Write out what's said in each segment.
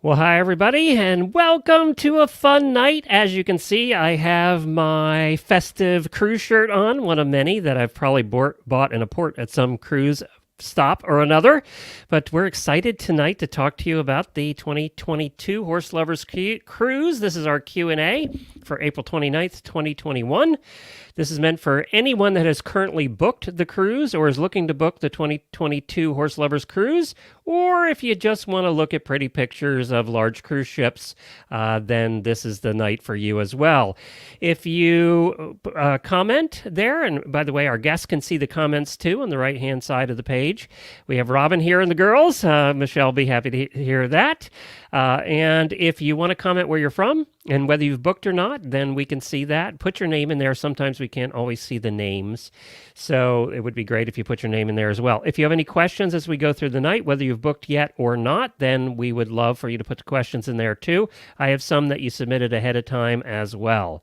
Well, hi, everybody, and welcome to a fun night. As you can see, I have my festive cruise shirt on, one of many that I've probably bought in a port at some cruise stop or another. But we're excited tonight to talk to you about the 2022 Horselovers Cruise. This is our Q&A for April 29th, 2021. This is meant for anyone that has currently booked the cruise or is looking to book the 2022 Horselovers Cruise, or if you just want to look at pretty pictures of large cruise ships, then this is the night for you as well. If you comment there, and by the way, our guests can see the comments too on the right-hand side of the page. We have Robin here and the girls. Michelle will be happy to hear that. And if you want to comment where you're from and whether you've booked or not, then we can see that. Put your name in there. Sometimes we can't always see the names. So it would be great if you put your name in there as well. If you have any questions as we go through the night, whether you've booked yet or not, then we would love for you to put the questions in there too. I have some that you submitted ahead of time as well.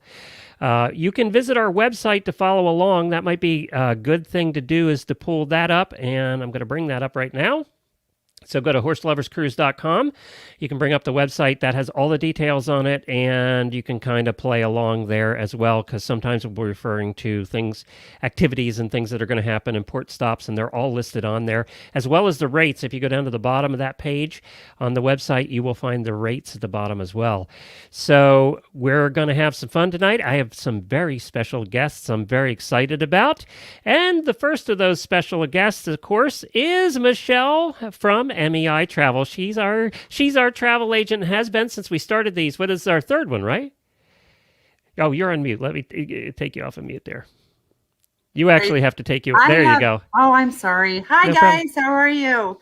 You can visit our website to follow along. That might be a good thing to do, is to pull that up, and I'm going to bring that up right now. So go to horseloverscruise.com. You can bring up the website that has all the details on it, and you can kind of play along there as well, because sometimes we'll be referring to things, activities and things that are going to happen in port stops, and they're all listed on there, as well as the rates. If you go down to the bottom of that page on the website, you will find the rates at the bottom as well. So we're going to have some fun tonight. I have some very special guests I'm very excited about, and the first of those special guests, of course, is Michelle from MEI Travel. She's our travel agent, has been since we started these. What is our third one, right? Oh, you're on mute. Let me take you off of mute there. You actually have to take you. You go. Oh, I'm sorry. Hi, No guys. problem. How are you?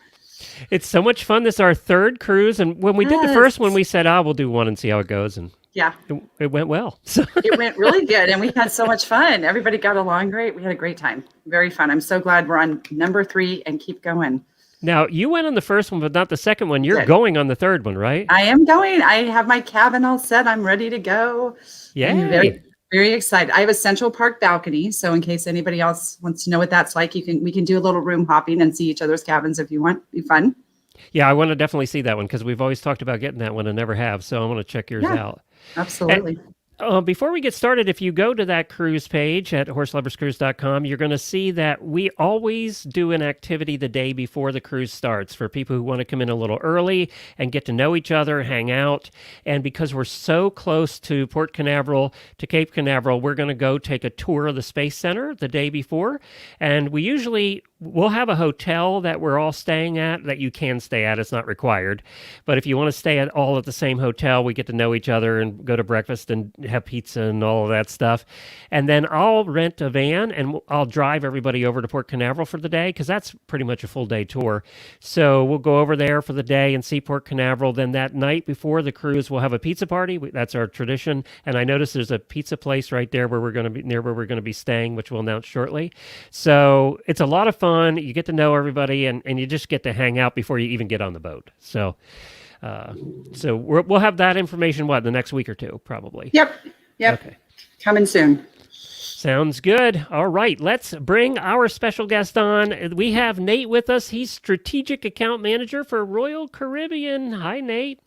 It's so much fun. This is our third cruise, and when we did the first one, we said, we'll do one and see how it goes, and yeah, it went well. It went really good, and we had so much fun. Everybody got along great. We had a great time. Very fun. I'm so glad we're on number 3 and keep going. Now, you went on the first one, but not the second one. You're going on the third one, right? I am going. I have my cabin all set. I'm ready to go. Yeah. Very, very excited. I have a Central Park balcony, so in case anybody else wants to know what that's like, we can do a little room hopping and see each other's cabins if you want. Be fun. Yeah, I want to definitely see that one, because we've always talked about getting that one and never have. So I want to check yours out. Absolutely. Before we get started, if you go to that cruise page at horseloverscruise.com, you're going to see that we always do an activity the day before the cruise starts for people who want to come in a little early and get to know each other, hang out. And because we're so close to Port Canaveral, to Cape Canaveral, we're going to go take a tour of the Space Center the day before. And we'll have a hotel that we're all staying at that you can stay at. It's not required. But if you want to stay all at the same hotel, we get to know each other and go to breakfast and have pizza and all of that stuff. And then I'll rent a van and I'll drive everybody over to Port Canaveral for the day, because that's pretty much a full day tour. So we'll go over there for the day and see Port Canaveral. Then that night before the cruise, we'll have a pizza party. That's our tradition. And I noticed there's a pizza place right there where we're going to be, near where we're going to be staying, which we'll announce shortly. So it's a lot of fun. You get to know everybody, and you just get to hang out before you even get on the boat. So we'll have that information, the next week or two, probably. Yep. Okay. Coming soon. Sounds good. All right, let's bring our special guest on. We have Nate with us. He's Strategic Account Manager for Royal Caribbean. Hi, Nate.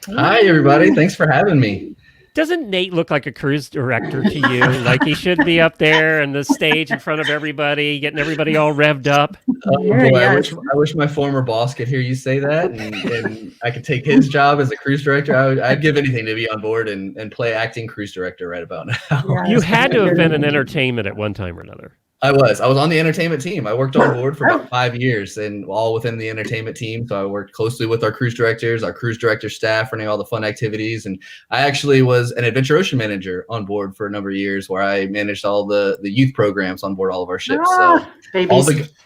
Hi, everybody. Thanks for having me. Doesn't Nate look like a cruise director to you? Like he should be up there on the stage in front of everybody, getting everybody all revved up. Oh, boy, I wish my former boss could hear you say that, and I could take his job as a cruise director. I'd give anything to be on board and play acting cruise director right about now. Yes. You had to have been in entertainment at one time or another. I was on the entertainment team. I worked on board for about 5 years, and all within the entertainment team. So I worked closely with our cruise director staff, running all the fun activities. And I actually was an adventure ocean manager on board for a number of years, where I managed all the youth programs on board all of our ships. So babies.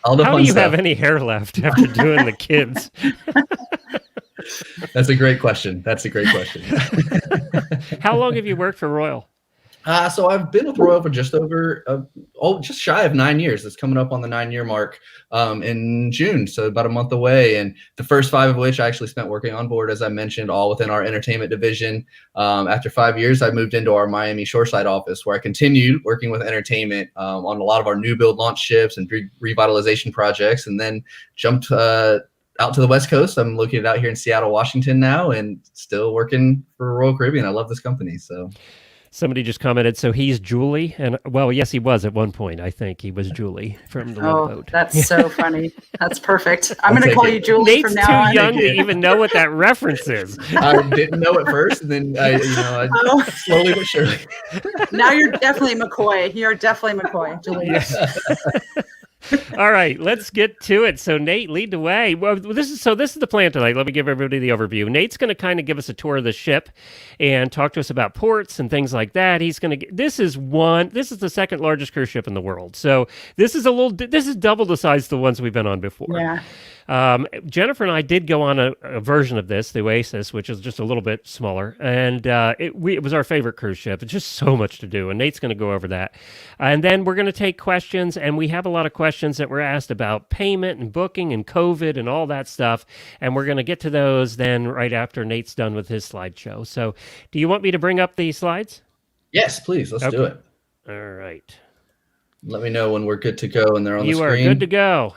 all the How fun do you stuff. have any hair left after doing the kids? That's a great question. How long have you worked for Royal? So I've been with Royal for just over, just shy of 9 years. It's coming up on the 9-year mark in June, so about a month away. And the first 5 of which I actually spent working on board, as I mentioned, all within our entertainment division. After 5 years, I moved into our Miami shoreside office, where I continued working with entertainment on a lot of our new build launch ships and revitalization projects, and then jumped out to the West Coast. I'm located out here in Seattle, Washington now, and still working for Royal Caribbean. I love this company. So Somebody just commented, so he's Julie, and well, yes, he was at one point. I think he was Julie from the Love Boat. That's so funny. That's perfect. I'm going to take call it. you Julie Nate's from now too on. young to even know what that reference is. I didn't know at first, and then I slowly but surely. Now you're definitely McCoy. You're definitely McCoy, Julie. Yes. All right, let's get to it. So Nate, lead the way. Well, this is the plan tonight. Let me give everybody the overview. Nate's going to kind of give us a tour of the ship and talk to us about ports and things like that. He's going to. This is the second largest cruise ship in the world. So this is double the size of the ones we've been on before. Yeah. Jennifer and I did go on a version of this, the Oasis, which is just a little bit smaller, and it was our favorite cruise ship. It's just so much to do, and Nate's going to go over that. And then we're going to take questions, and we have a lot of questions that were asked about payment and booking and COVID and all that stuff, and we're going to get to those then right after Nate's done with his slideshow. So do you want me to bring up the slides? Yes, please. Let's do it. All right. Let me know when we're good to go and they're on the screen. You are good to go.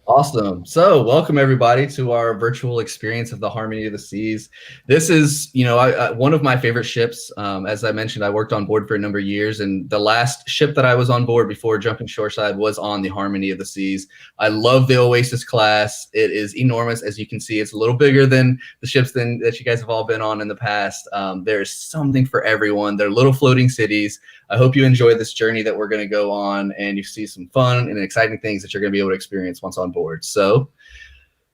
Awesome. So welcome everybody to our virtual experience of the Harmony of the Seas. This is, one of my favorite ships. As I mentioned, I worked on board for a number of years, and the last ship that I was on board before jumping shoreside was on the Harmony of the Seas. I love the Oasis class. It is enormous. As you can see, it's a little bigger than the ships that you guys have all been on in the past. There's something for everyone. They're little floating cities. I hope you enjoy this journey that we're going to go on, and you see some fun and exciting things that you're going to be able to experience once on board. So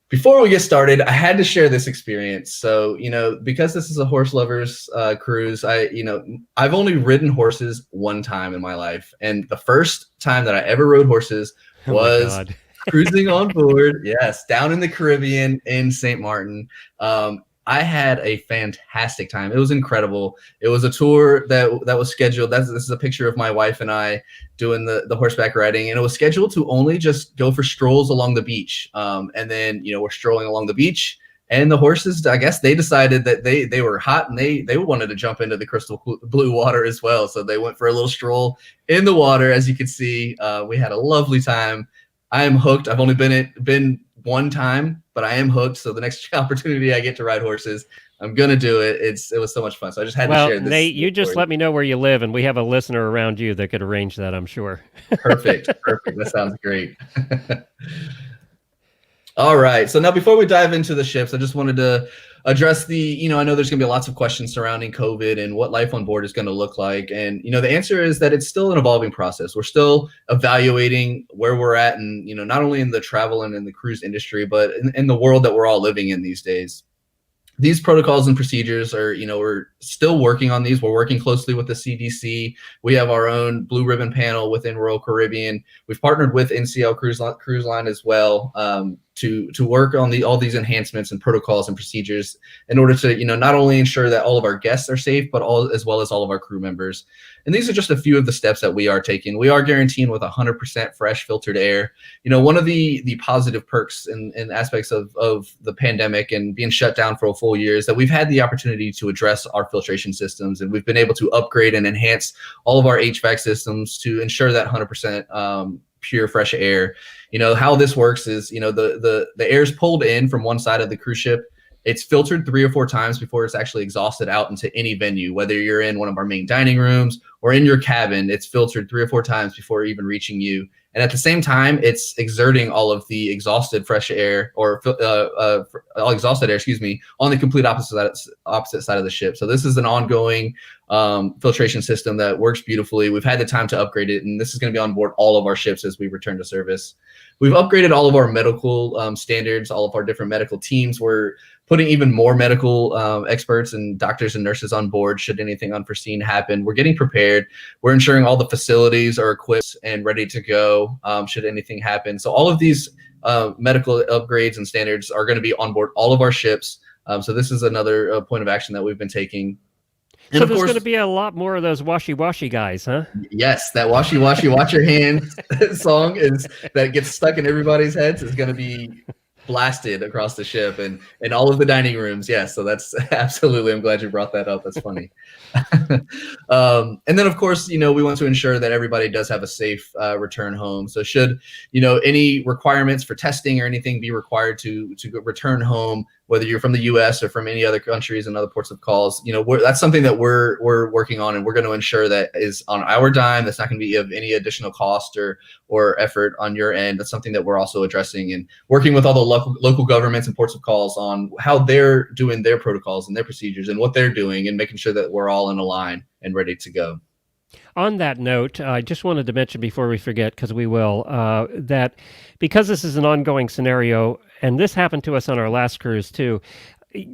before we get started, I had to share this experience. So, because this is a Horselovers cruise, I've only ridden horses one time in my life. And the first time that I ever rode horses was cruising on board. Yes, down in the Caribbean in St. Martin. I had a fantastic time. It was incredible. It was a tour that was scheduled. This is a picture of my wife and I doing the horseback riding, and it was scheduled to only just go for strolls along the beach. And then, we're strolling along the beach, and the horses, I guess they decided that they were hot and they wanted to jump into the crystal blue water as well. So they went for a little stroll in the water. As you can see, we had a lovely time. I am hooked. I've only been one time, but I am hooked. So the next opportunity I get to ride horses, I'm gonna do it. It was so much fun. So I just had to share this. Nate, you just let me know where you live, and we have a listener around you that could arrange that, I'm sure. Perfect. That sounds great. All right. So now before we dive into the ships, I just wanted to address I know there's going to be lots of questions surrounding COVID and what life on board is going to look like. And, the answer is that it's still an evolving process. We're still evaluating where we're at, and, not only in the travel and in the cruise industry, but in the world that we're all living in these days. These protocols and procedures are, we're still working on these. We're working closely with the CDC. We have our own blue ribbon panel within Royal Caribbean. We've partnered with NCL Cruise Line as well to work on all these enhancements and protocols and procedures in order to, not only ensure that all of our guests are safe, but as well as all of our crew members. And these are just a few of the steps that we are taking. We are guaranteeing with 100% fresh filtered air. One of the positive perks and aspects of the pandemic and being shut down for a full year is that we've had the opportunity to address our filtration systems, and we've been able to upgrade and enhance all of our HVAC systems to ensure that 100% pure fresh air. How this works is, the air is pulled in from one side of the cruise ship. It's filtered 3 or 4 times before it's actually exhausted out into any venue, whether you're in one of our main dining rooms or in your cabin. It's filtered 3 or 4 times before even reaching you. And at the same time, it's exerting all of the exhausted fresh air or exhausted air, on the complete opposite side of the ship. So this is an ongoing filtration system that works beautifully. We've had the time to upgrade it, and this is going to be on board all of our ships as we return to service. We've upgraded all of our medical standards, all of our different medical teams. We're putting even more medical experts and doctors and nurses on board should anything unforeseen happen. We're getting prepared. We're ensuring all the facilities are equipped and ready to go should anything happen. So all of these medical upgrades and standards are going to be on board all of our ships. So this is another point of action that we've been taking. And so there's going to be a lot more of those washy-washy guys, huh? Yes, that washy-washy, wash your hands song that gets stuck in everybody's heads is going to be blasted across the ship and all of the dining rooms. Yeah, so that's absolutely. I'm glad you brought that up. That's funny. And then, of course, we want to ensure that everybody does have a safe return home. So should any requirements for testing or anything be required to return home, whether you're from the U.S. or from any other countries and other ports of calls, that's something that we're working on, and we're going to ensure that is on our dime. That's not going to be of any additional cost or effort on your end. That's something that we're also addressing and working with all the local governments and ports of calls on how they're doing their protocols and their procedures and what they're doing, and making sure that we're all in a line and ready to go. On that note, I just wanted to mention before we forget, because we will, that because this is an ongoing scenario, and this happened to us on our last cruise too,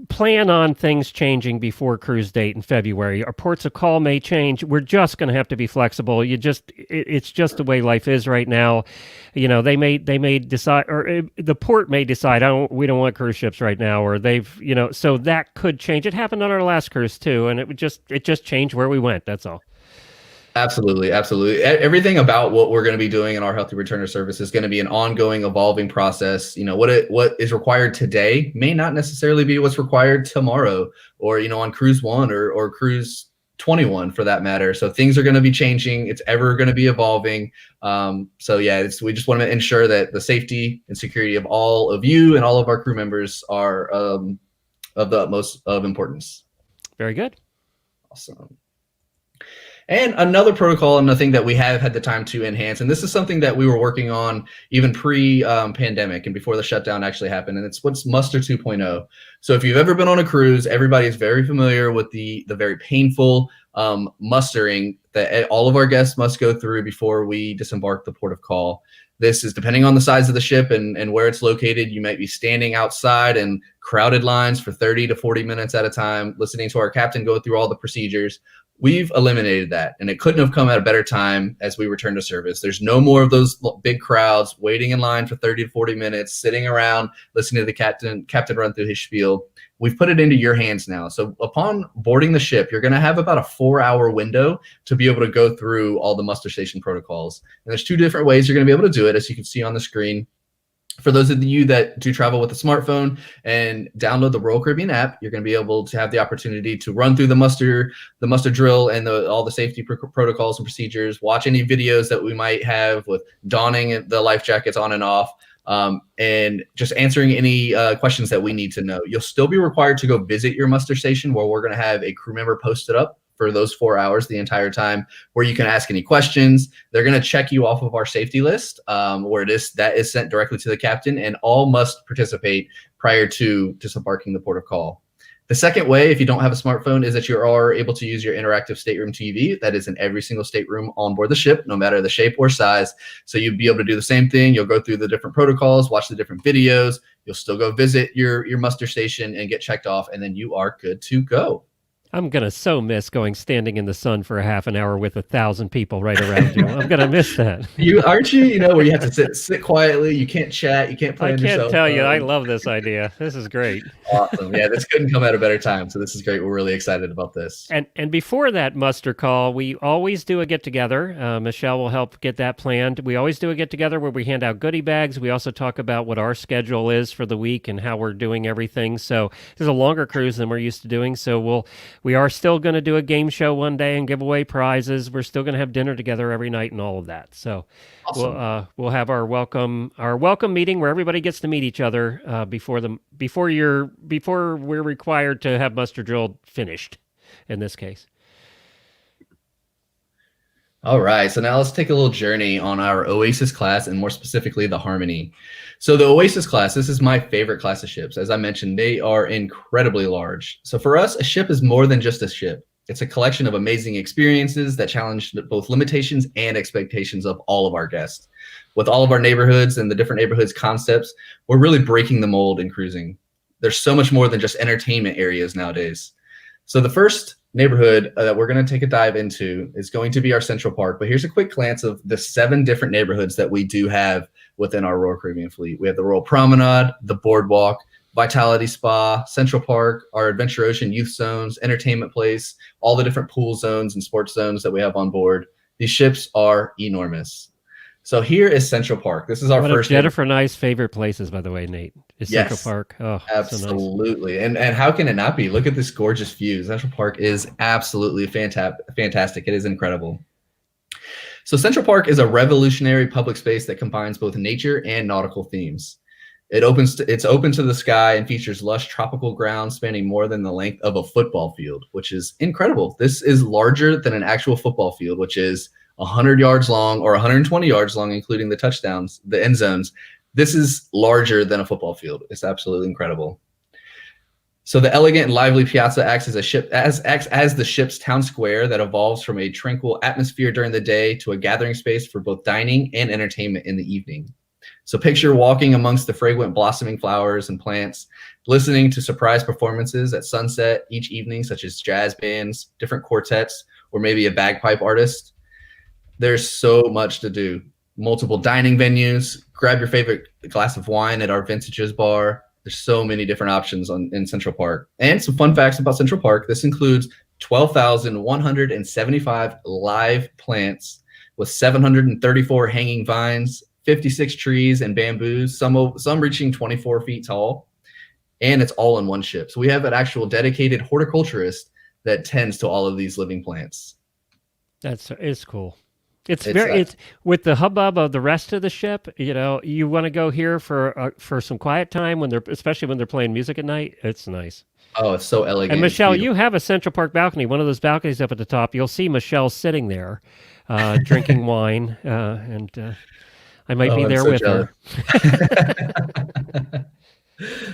plan on things changing before cruise date in February. Our ports of call may change. We're just going to have to be flexible. It's just the way life is right now. They may decide, or the port may decide, we don't want cruise ships right now, or so that could change. It happened on our last cruise too, and it just changed where we went. That's all. Absolutely. Everything about what we're going to be doing in our Healthy Returner service is going to be an ongoing, evolving process. What is required today may not necessarily be what's required tomorrow, or on cruise 1 or cruise 21 for that matter. So things are going to be changing. It's ever going to be evolving. We just want to ensure that the safety and security of all of you and all of our crew members are of the utmost of importance. Very good. Awesome. And another protocol and a thing that we have had the time to enhance, and this is something that we were working on even pre-pandemic and before the shutdown actually happened, and it's what's Muster 2.0. So if you've ever been on a cruise, everybody is very familiar with the very painful mustering that all of our guests must go through before we disembark the port of call. This is depending on the size of the ship and where it's located. You might be standing outside in crowded lines for 30 to 40 minutes at a time, listening to our captain go through all the procedures. We've eliminated that, and it couldn't have come at a better time as we return to service. There's no more of those big crowds waiting in line for 30 to 40 minutes, sitting around, listening to the captain run through his spiel. We've put it into your hands now. So upon boarding the ship, you're going to have about a 4-hour window to be able to go through all the muster station protocols. And there's 2 different ways you're going to be able to do it, as you can see on the screen. For those of you that do travel with a smartphone and download the Royal Caribbean app, you're going to be able to have the opportunity to run through the muster drill and all the safety protocols and procedures, watch any videos that we might have with donning the life jackets on and off, and just answering any questions that we need to know. You'll still be required to go visit your muster station, where we're going to have a crew member posted up for those 4 hours the entire time, where you can ask any questions. They're going to check you off of our safety list, where that is sent directly to the captain, and all must participate prior to disembarking the port of call. The second way, if you don't have a smartphone, is that you are able to use your interactive stateroom TV that is in every single stateroom on board the ship, no matter the shape or size. So you'll be able to do the same thing. You'll go through the different protocols, watch the different videos. You'll still go visit your muster station and get checked off, and then you are good to go. I'm going to so miss going standing in the sun for a half an hour with 1,000 people right around you. I'm going to miss that. Aren't you, where you have to sit quietly. You can't chat. You can't play on your cell phone. I can't tell you. I love this idea. This is great. Awesome. Yeah, this couldn't come at a better time. So this is great. We're really excited about this. And before that muster call, we always do a get-together. Michelle will help get that planned. We always do a get-together where we hand out goodie bags. We also talk about what our schedule is for the week and how we're doing everything. So there's a longer cruise than we're used to doing. So we are still going to do a game show one day and give away prizes. We're still going to have dinner together every night and all of that. So awesome. We'll have our welcome meeting where everybody gets to meet each other before we're required to have muster drill finished in this case. All right, so now let's take a little journey on our Oasis class, and more specifically the Harmony. So the Oasis class, this is my favorite class of ships. As I mentioned, they are incredibly large. So for us, a ship is more than just a ship. It's a collection of amazing experiences that challenge both limitations and expectations of all of our guests. With all of our neighborhoods and the different neighborhoods concepts, we're really breaking the mold in cruising. There's so much more than just entertainment areas nowadays. So the first neighborhood that we're going to take a dive into is going to be our Central Park. But here's a quick glance of the 7 different neighborhoods that we do have within our Royal Caribbean fleet. We have the Royal Promenade, the Boardwalk, Vitality Spa, Central Park, our Adventure Ocean youth zones, entertainment place, all the different pool zones and sports zones that we have on board. These ships are enormous. So here is Central Park. This is our One first of Jennifer and I's favorite places, by the way, Nate, is Central Yes, Park. Oh, so nice. absolutely. And how can it not be? Look at this gorgeous view. Central Park is absolutely fantastic. It is incredible. So Central Park is a revolutionary public space that combines both nature and nautical themes. It's open to the sky and features lush tropical grounds spanning more than the length of a football field, which is incredible. This is larger than an actual football field, which is 100 yards long or 120 yards long, including the touchdowns, the end zones. This is larger than a football field. It's absolutely incredible. So the elegant and lively piazza acts as the ship's town square that evolves from a tranquil atmosphere during the day to a gathering space for both dining and entertainment in the evening. So picture walking amongst the fragrant blossoming flowers and plants, listening to surprise performances at sunset each evening, such as jazz bands, different quartets, or maybe a bagpipe artist. There's so much to do. Multiple dining venues. Grab your favorite glass of wine at our Vintages bar. There's so many different options in Central Park. And some fun facts about Central Park. This includes 12,175 live plants with 734 hanging vines, 56 trees and bamboos, some reaching 24 feet tall. And it's all in one ship. So we have an actual dedicated horticulturist that tends to all of these living plants. It's cool. It's with the hubbub of the rest of the ship. You know, you want to go here for some quiet time especially when they're playing music at night. It's nice. Oh, it's so elegant. And Michelle, you have a Central Park balcony, one of those balconies up at the top. You'll see Michelle sitting there, drinking wine, and I might be there with her.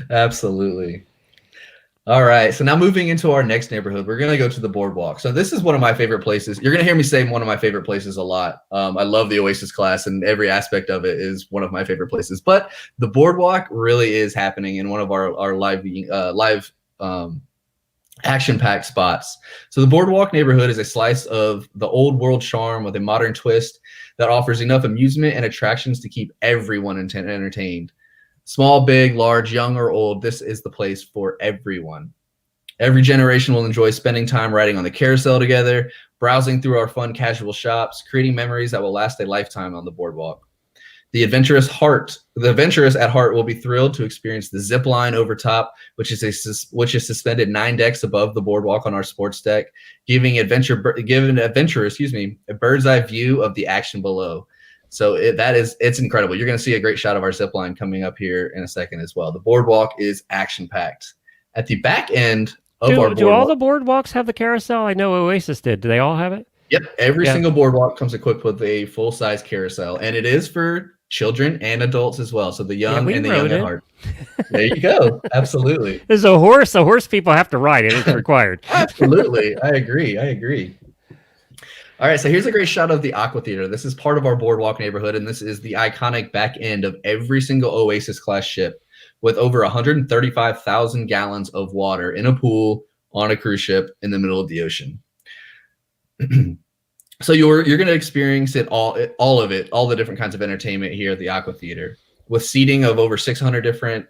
Absolutely. All right, so now moving into our next neighborhood, we're going to go to the boardwalk. So this is one of my favorite places. You're going to hear me say one of my favorite places a lot. I love the Oasis class, and every aspect of it is one of my favorite places. But the boardwalk really is happening in one of our live action-packed spots. So the boardwalk neighborhood is a slice of the old world charm with a modern twist that offers enough amusement and attractions to keep everyone entertained. Small, big, large, young, or old, this is the place for everyone. Every generation will enjoy spending time riding on the carousel together, browsing through our fun casual shops, creating memories that will last a lifetime on the boardwalk. The adventurous at heart will be thrilled to experience the zip line over top, which is suspended 9 decks above the boardwalk on our sports deck, giving an adventurer, a bird's eye view of the action below. So it's incredible. You're going to see a great shot of our zip line coming up here in a second as well. The boardwalk is action packed. At the back end of our boardwalk, do all the boardwalks have the carousel? I know Oasis did. Do they all have it? Yep. Every single boardwalk comes equipped with a full size carousel, and it is for children and adults as well. So the young and the young at heart. There you go. Absolutely. There's a horse. The horse people have to ride it. It's required. Absolutely. I agree. All right, so here's a great shot of the Aqua Theater. This is part of our boardwalk neighborhood, and this is the iconic back end of every single Oasis class ship with over 135,000 gallons of water in a pool on a cruise ship in the middle of the ocean. So you're going to experience all of it, all the different kinds of entertainment here at the Aqua Theater with seating of over 600 different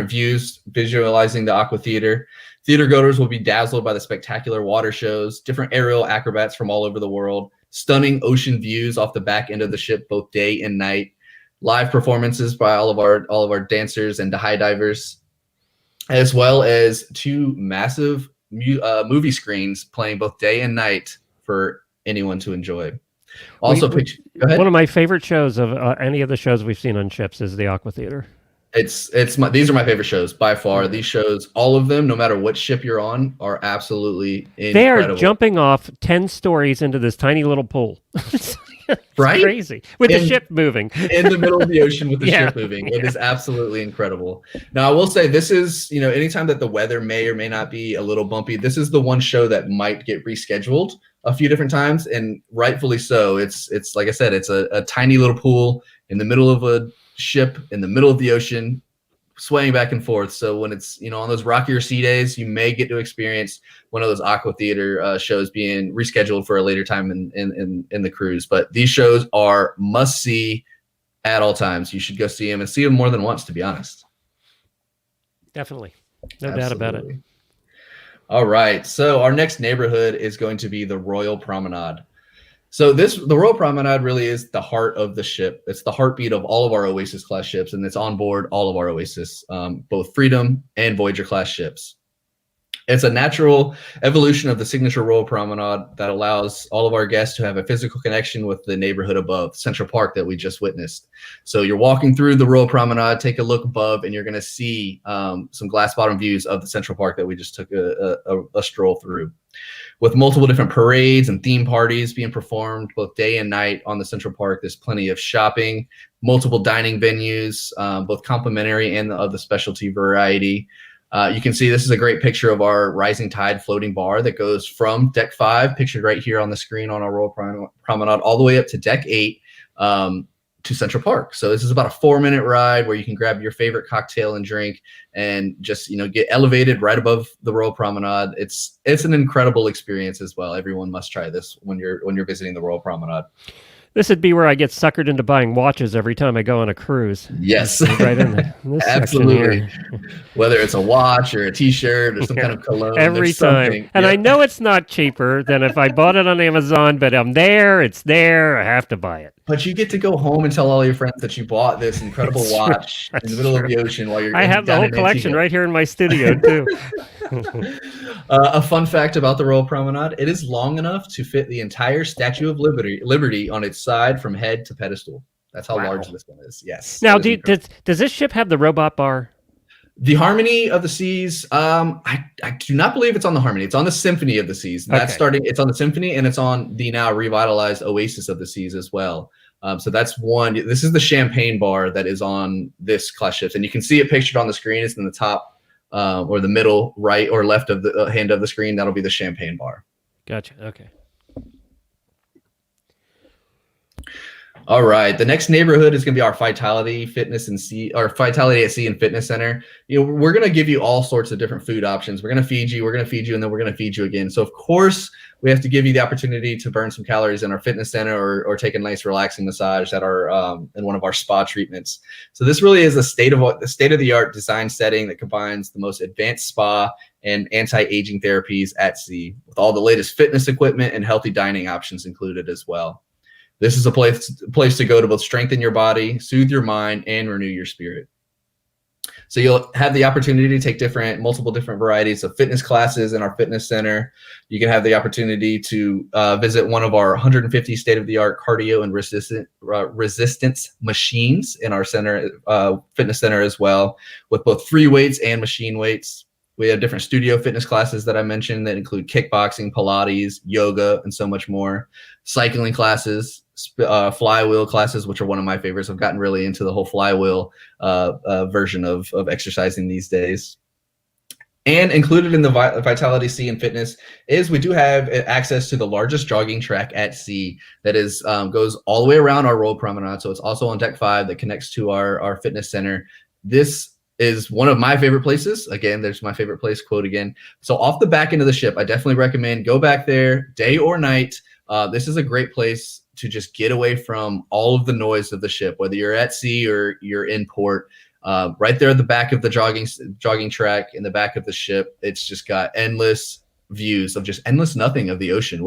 views visualizing the Aqua Theater. Theater goers will be dazzled by the spectacular water shows, different aerial acrobats from all over the world, stunning ocean views off the back end of the ship, both day and night, live performances by all of our dancers and high divers, as well as 2 massive movie screens playing both day and night for anyone to enjoy. Also, go ahead. One of my favorite shows of any of the shows we've seen on ships is the Aqua Theater. These are my favorite shows by far. These shows, all of them, no matter what ship you're on, are absolutely incredible. They are jumping off 10 stories into this tiny little pool. It's right? Crazy. With the ship moving. In the middle of the ocean with the ship moving. It is absolutely incredible. Now, I will say this is, anytime that the weather may or may not be a little bumpy, this is the one show that might get rescheduled a few different times, and rightfully so. It's like I said, it's a tiny little pool in the middle of a ship in the middle of the ocean, swaying back and forth. So when it's on those rockier sea days, you may get to experience one of those Aqua Theater shows being rescheduled for a later time in the cruise. But these shows are must see at all times. You should go see them and see them more than once, to be honest. Definitely, no doubt about it. All right, so our next neighborhood is going to be the Royal Promenade. So the Royal Promenade really is the heart of the ship. It's the heartbeat of all of our Oasis class ships, and it's on board all of our Oasis, both Freedom and Voyager class ships. It's a natural evolution of the signature Royal Promenade that allows all of our guests to have a physical connection with the neighborhood above, Central Park that we just witnessed. So you're walking through the Royal Promenade, take a look above, and you're going to see some glass bottom views of the Central Park that we just took a stroll through. With multiple different parades and theme parties being performed both day and night on the Central Park, there's plenty of shopping, multiple dining venues, both complimentary and of the specialty variety. You can see this is a great picture of our Rising Tide floating bar that goes from Deck 5, pictured right here on the screen on our Royal Promenade, all the way up to Deck 8 to Central Park. So this is about a 4-minute ride where you can grab your favorite cocktail and drink and just, get elevated right above the Royal Promenade. It's an incredible experience as well. Everyone must try this when you're visiting the Royal Promenade. This would be where I get suckered into buying watches every time I go on a cruise. Yes, right in this absolutely. Whether it's a watch or a T-shirt or some kind of cologne, every time. And I know it's not cheaper than if I bought it on Amazon, but it's there. I have to buy it. But you get to go home and tell all your friends that you bought this incredible watch in the middle of the ocean while you're. I have the whole collection right here in my studio too. A fun fact about the Royal Promenade: it is long enough to fit the entire Statue of Liberty on its side from head to pedestal. That's how large this one is. Yes. Now, does this ship have the robot bar? The Harmony of the Seas, I do not believe it's on the Harmony. It's on the Symphony of the Seas. That's it's on the Symphony, and it's on the now revitalized Oasis of the Seas as well. So that's one. This is the champagne bar that is on this class ships, and you can see it pictured on the screen. It's in the top or the middle right or left of the hand of the screen. That'll be the champagne bar. Gotcha. Okay. All right. The next neighborhood is going to be our Vitality Vitality at Sea and Fitness Center. We're going to give you all sorts of different food options. We're going to feed you, and then we're going to feed you again. So of course we have to give you the opportunity to burn some calories in our fitness center or take a nice relaxing massage at our in one of our spa treatments. So this really is a state of the art design setting that combines the most advanced spa and anti-aging therapies at sea with all the latest fitness equipment and healthy dining options included as well. This is a place to go to both strengthen your body, soothe your mind, and renew your spirit. So you'll have the opportunity to take multiple different varieties of fitness classes in our fitness center. You can have the opportunity to visit one of our 150 state-of-the-art cardio and resistance machines in our fitness center as well, with both free weights and machine weights. We have different studio fitness classes that I mentioned that include kickboxing, Pilates, yoga, and so much more. Cycling classes, flywheel classes, which are one of my favorites. I've gotten really into the whole flywheel version of exercising these days. And included in the Vitality Sea and Fitness is we do have access to the largest jogging track at sea that goes all the way around our Royal Promenade. So it's also on Deck 5 that connects to our fitness center. This is one of my favorite places. Again, there's my favorite place quote again. So off the back end of the ship, I definitely recommend go back there day or night. This is a great place to just get away from all of the noise of the ship, whether you're at sea or you're in port. Right there at the back of the jogging track in the back of the ship, it's just got endless views of just endless nothing of the ocean,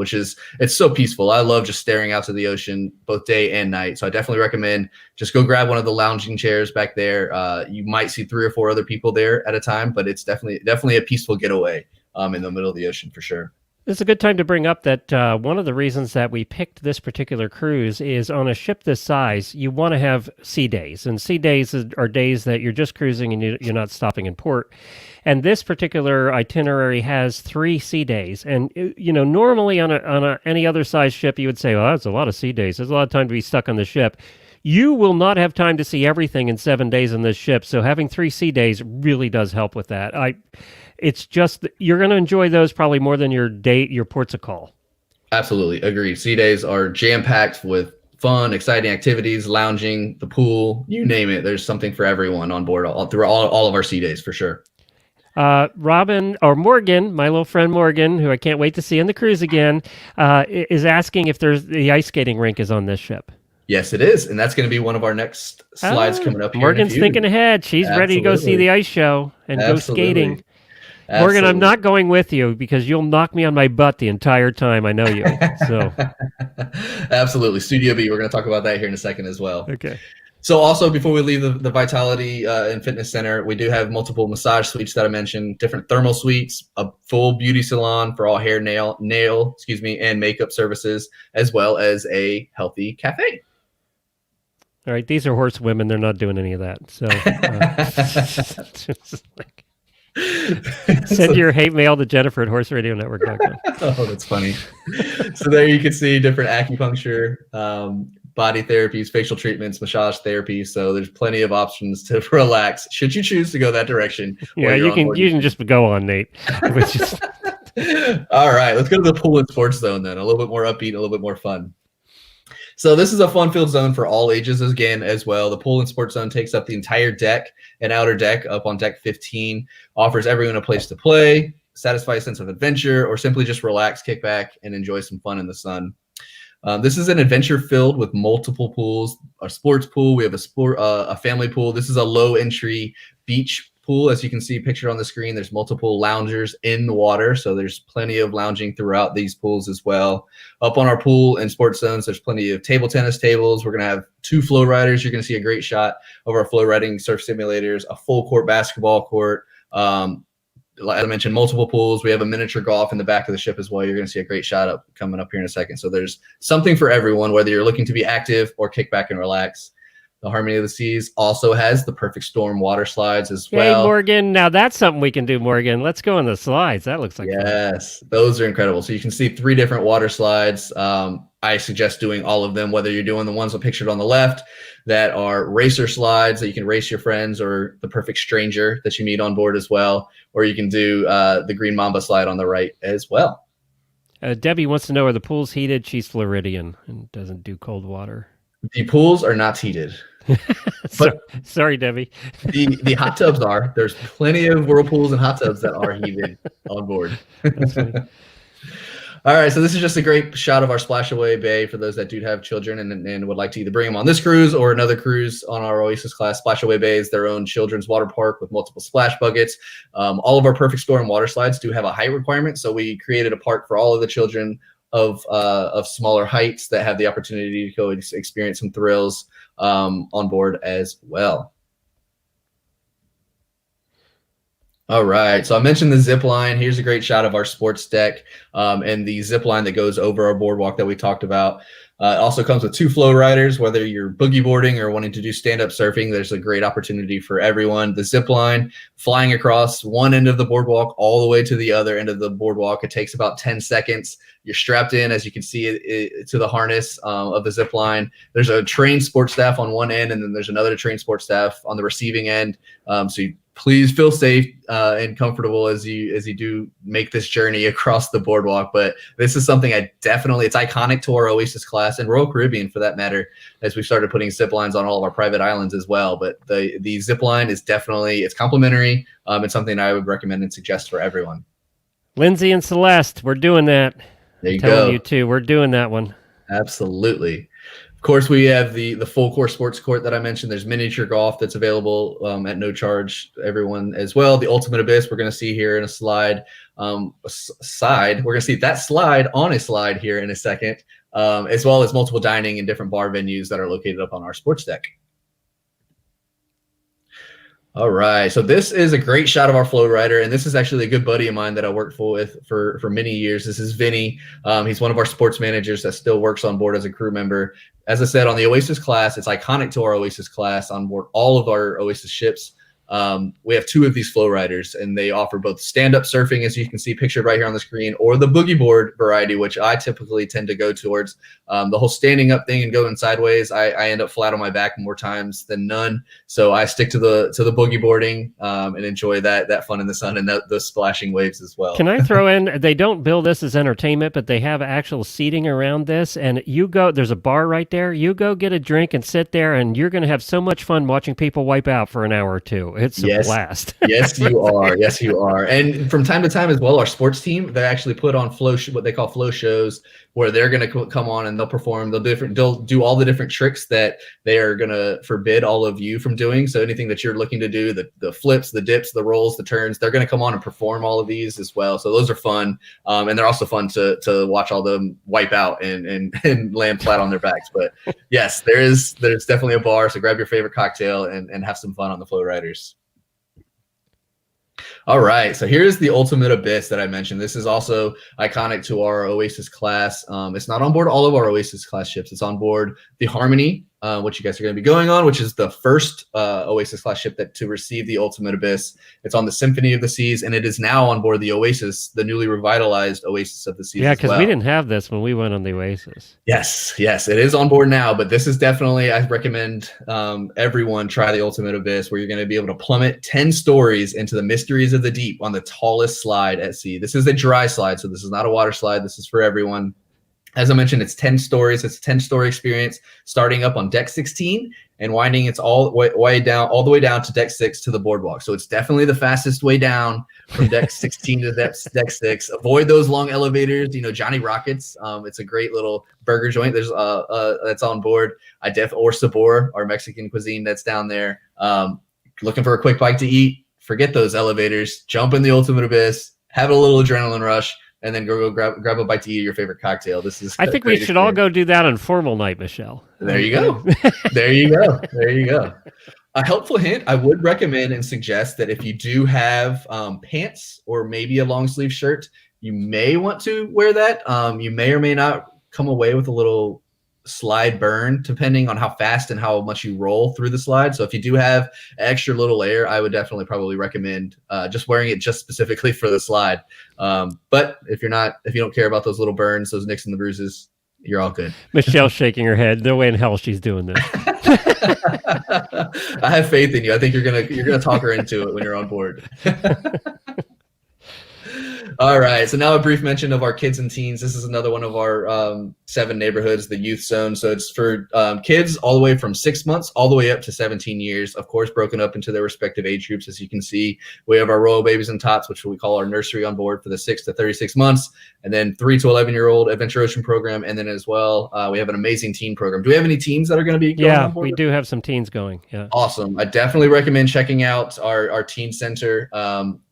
it's so peaceful. I love just staring out to the ocean both day and night. So I definitely recommend just go grab one of the lounging chairs back there. You might see 3 or 4 other people there at a time, but it's definitely a peaceful getaway in the middle of the ocean for sure. It's a good time to bring up that one of the reasons that we picked this particular cruise is on a ship this size, you want to have sea days. And sea days are days that you're just cruising and you're not stopping in port. And this particular itinerary has 3 sea days. And, normally on any other size ship, you would say, well, that's a lot of sea days. There's a lot of time to be stuck on the ship. You will not have time to see everything in 7 days on this ship. So having 3 sea days really does help with that. It's just you're going to enjoy those probably more than your ports of call. Absolutely. Agreed. Sea days are jam-packed with fun, exciting activities, lounging, the pool, you name it. There's something for everyone on board through all of our sea days for sure. Robin or Morgan, my little friend Morgan, who I can't wait to see on the cruise again, is asking if the ice skating rink is on this ship. Yes, it is. And that's going to be one of our next slides coming up here. Morgan's thinking ahead. She's ready to go see the ice show and go skating. Morgan, I'm Absolutely. not going with you because you'll knock me on my butt the entire time. I know you. So, Absolutely. Studio B, we're going to talk about that here in a second as well. okay. So also, before we leave the Vitality and Fitness Center, we do have multiple massage suites that I mentioned, different thermal suites, a full beauty salon for all hair, nail, and makeup services, as well as a healthy cafe. All right. These are horse women. They're not doing any of that. So, send your hate mail to Jennifer at horseradionetwork.com. Oh, that's funny. So there you can see different acupuncture, body therapies, facial treatments, massage therapy. So there's plenty of options to relax should you choose to go that direction. Yeah, you can just go on, Nate. All right, let's go to the pool and sports zone then. A little bit more upbeat, a little bit more fun. So this is a fun-filled zone for all ages again as well. The pool and sports zone takes up the entire deck and outer deck up on deck 15, offers everyone a place to play, satisfy a sense of adventure, or simply just relax, kick back, and enjoy some fun in the sun. This is an adventure filled with multiple pools, a sports pool. We have a family pool. This is a low entry beach pool. As you can see pictured on the screen, there's multiple loungers in the water. So there's plenty of lounging throughout these pools as well. Up on our pool and sports zones, there's plenty of table tennis tables. We're going to have 2 flow riders. You're going to see a great shot of our flow riding surf simulators, a full court basketball court. As I mentioned, multiple pools. We have a miniature golf in the back of the ship as well. You're going to see a great shot coming up here in a second. So there's something for everyone, whether you're looking to be active or kick back and relax. The Harmony of the Seas also has the Perfect Storm water slides as well. Hey, Morgan. Now that's something we can do, Morgan. Let's go on the slides. That looks like yes, fun. Those are incredible. So you can see 3 different water slides. I suggest doing all of them, whether you're doing the ones pictured on the left that are racer slides that you can race your friends, or the perfect stranger that you meet on board as well, or you can do the Green Mamba slide on the right as well. Debbie wants to know, are the pools heated? She's Floridian and doesn't do cold water. The pools are not heated. But sorry, Debbie. the hot tubs are. There's plenty of whirlpools and hot tubs that are heated on board. All right, so this is just a great shot of our splashaway bay for those that do have children and would like to either bring them on this cruise or another cruise on our Oasis class. Splashaway Bay is their own children's water park with multiple splash buckets. All of our Perfect Storm water slides do have a height requirement, so we created a park for all of the children of smaller heights that have the opportunity to go experience some thrills on board as well. All right, so I mentioned the zip line. Here's a great shot of our sports deck and the zip line that goes over our boardwalk that we talked about. It also comes with 2 flow riders. Whether you're boogie boarding or wanting to do stand-up surfing, there's a great opportunity for everyone. The zip line flying across one end of the boardwalk all the way to the other end of the boardwalk. It takes about 10 seconds. You're strapped in, as you can see, to the harness of the zip line. There's a trained sports staff on one end, and then there's another trained sports staff on the receiving end. So please feel safe and comfortable as you do make this journey across the boardwalk. But this is something it's iconic to our Oasis class and Royal Caribbean for that matter, as we started putting zip lines on all of our private islands as well. But the zip line is it's complimentary. It's something I would recommend and suggest for everyone. Lindsay and Celeste, we're doing that. There you Telling go. you too, we're doing that one. Absolutely. Of course, we have the full course sports court that I mentioned. There's miniature golf that's available at no charge to everyone as well. The Ultimate Abyss, we're going to see here in a slide. We're going to see that slide on a slide here in a second, as well as multiple dining and different bar venues that are located up on our sports deck. All right, so this is a great shot of our flow rider, and this is actually a good buddy of mine that I worked with for many years. This is Vinny. He's one of our sports managers that still works on board as a crew member. As I said, on the Oasis class, it's iconic to our Oasis class on board all of our Oasis ships. We have 2 of these flow riders, and they offer both stand-up surfing, as you can see pictured right here on the screen, or the boogie board variety, which I typically tend to go towards. The whole standing up thing and going sideways, I end up flat on my back more times than none. So I stick to the boogie boarding and enjoy that fun in the sun and those splashing waves as well. Can I throw in, they don't bill this as entertainment, but they have actual seating around this, and there's a bar right there. You go get a drink and sit there, and you're going to have so much fun watching people wipe out for an hour or 2. It's a blast. Yes, you are. Yes, you are. And from time to time as well, our sports team, they actually put on what they call flow shows where they're going to come on and they'll perform. They'll do all the different tricks that they are going to forbid all of you from doing. So anything that you're looking to do, the flips, the dips, the rolls, the turns, they're going to come on and perform all of these as well. So those are fun. And they're also fun to watch all them wipe out and land flat on their backs. But yes, there's definitely a bar. So grab your favorite cocktail and have some fun on the Flow Riders. All right, so here's the Ultimate Abyss that I mentioned. This is also iconic to our Oasis class. It's not on board all of our Oasis class ships. It's on board the Harmony, which you guys are going to be going on, which is the first Oasis class ship to receive the Ultimate Abyss. It's on the Symphony of the Seas, and it is now on board the Oasis, the newly revitalized Oasis of the Seas. Yeah, because we didn't have this when we went on the Oasis. Yes, it is on board now, but this is definitely, I recommend everyone try the Ultimate Abyss, where you're going to be able to plummet 10 stories into the mysteries of the deep on the tallest slide at sea. This is a dry slide, so this is not a water slide. This is for everyone. As I mentioned, it's 10 stories. It's a 10-story experience, starting up on deck 16 and winding it's all the way down to deck 6 to the boardwalk. So it's definitely the fastest way down from deck 16 to deck 6. Avoid those long elevators. Johnny Rockets. It's a great little burger joint. There's that's on board. Or Sabor, our Mexican cuisine that's down there. Looking for a quick bite to eat. Forget those elevators. Jump in the Ultimate Abyss. Have a little adrenaline rush. And then go grab a bite to eat your favorite cocktail. I think we should all go do that on formal night, Michelle. There you go. There you go. A helpful hint, I would recommend and suggest that if you do have pants or maybe a long sleeve shirt, you may want to wear that. You may or may not come away with a little slide burn, depending on how fast and how much you roll through the slide. So if you do have extra little layer, I would definitely probably recommend just wearing it just specifically for the slide. But if you don't care about those little burns, those nicks and the bruises, you're all good. Michelle's shaking her head. No way in hell she's doing this. I have faith in you. I think you're gonna talk her into it when you're on board. All right, so now a brief mention of our kids and teens. This is another one of our 7 neighborhoods, the youth zone. So it's for kids all the way from 6 months all the way up to 17 years, of course, broken up into their respective age groups. As you can see, we have our Royal Babies and Tots, which we call our nursery on board for the 6 to 36 months, and then 3 to 11-year-old Adventure Ocean program. And then as well, we have an amazing teen program. Do we have any teens that are going to be going on board? We do have some teens going. Yeah. Awesome. I definitely recommend checking out our teen center.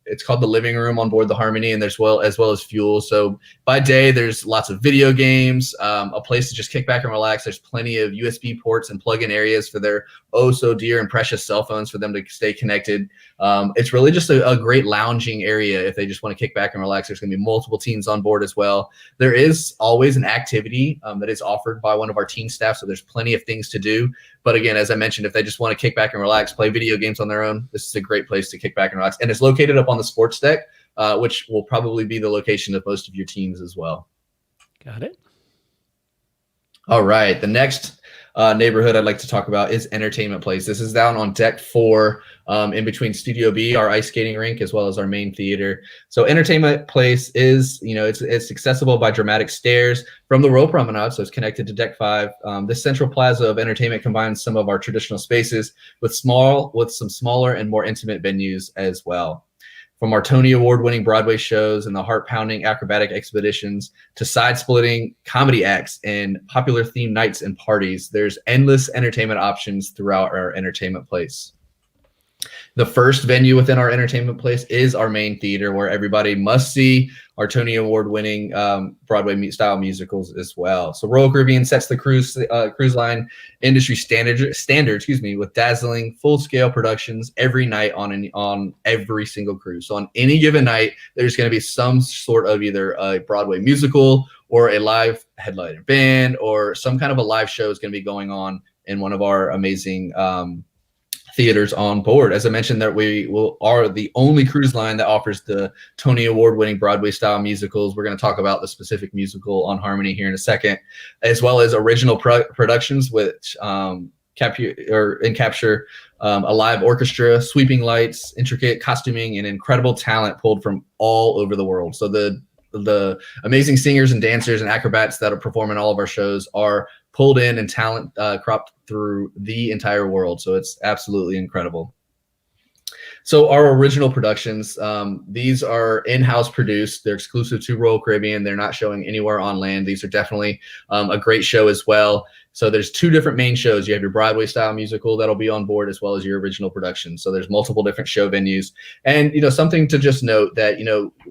It's called the Living Room on board the Harmony, and as well as fuel. So by day, there's lots of video games, a place to just kick back and relax. There's plenty of USB ports and plug-in areas for their oh so dear and precious cell phones for them to stay connected. It's really just a great lounging area if they just want to kick back and relax. There's going to be multiple teens on board as well. There is always an activity that is offered by one of our teen staff, so there's plenty of things to do. But again, as I mentioned, if they just want to kick back and relax, play video games on their own, this is a great place to kick back and relax. And it's located up on the sports deck, which will probably be the location of most of your teams as well. Got it. All right. The next neighborhood I'd like to talk about is Entertainment Place. This is down on deck 4 in between Studio B, our ice skating rink, as well as our main theater. So Entertainment Place is, it's accessible by dramatic stairs from the Royal Promenade, so it's connected to deck 5. This central plaza of entertainment combines some of our traditional spaces with some smaller and more intimate venues as well. From our Tony Award-winning Broadway shows and the heart-pounding acrobatic expeditions to side-splitting comedy acts and popular themed nights and parties, there's endless entertainment options throughout our Entertainment Place. The first venue within our Entertainment Place is our main theater, where everybody must see our Tony Award-winning Broadway-style musicals as well. So Royal Caribbean sets the cruise line industry standard, with dazzling full-scale productions every night on every single cruise. So on any given night, there's going to be some sort of either a Broadway musical or a live headliner band or some kind of a live show is going to be going on in one of our amazing theaters on board. As I mentioned, that we are the only cruise line that offers the Tony Award-winning Broadway-style musicals. We're going to talk about the specific musical on Harmony here in a second, as well as original productions, which capture a live orchestra, sweeping lights, intricate costuming, and incredible talent pulled from all over the world. So the amazing singers and dancers and acrobats that are performing all of our shows are pulled in and talent cropped through the entire world. So it's absolutely incredible. So our original productions, these are in-house produced. They're exclusive to Royal Caribbean. They're not showing anywhere on land. These are definitely a great show as well. So there's two different main shows. You have your Broadway style musical that'll be on board, as well as your original production. So there's multiple different show venues. And, something to just note that,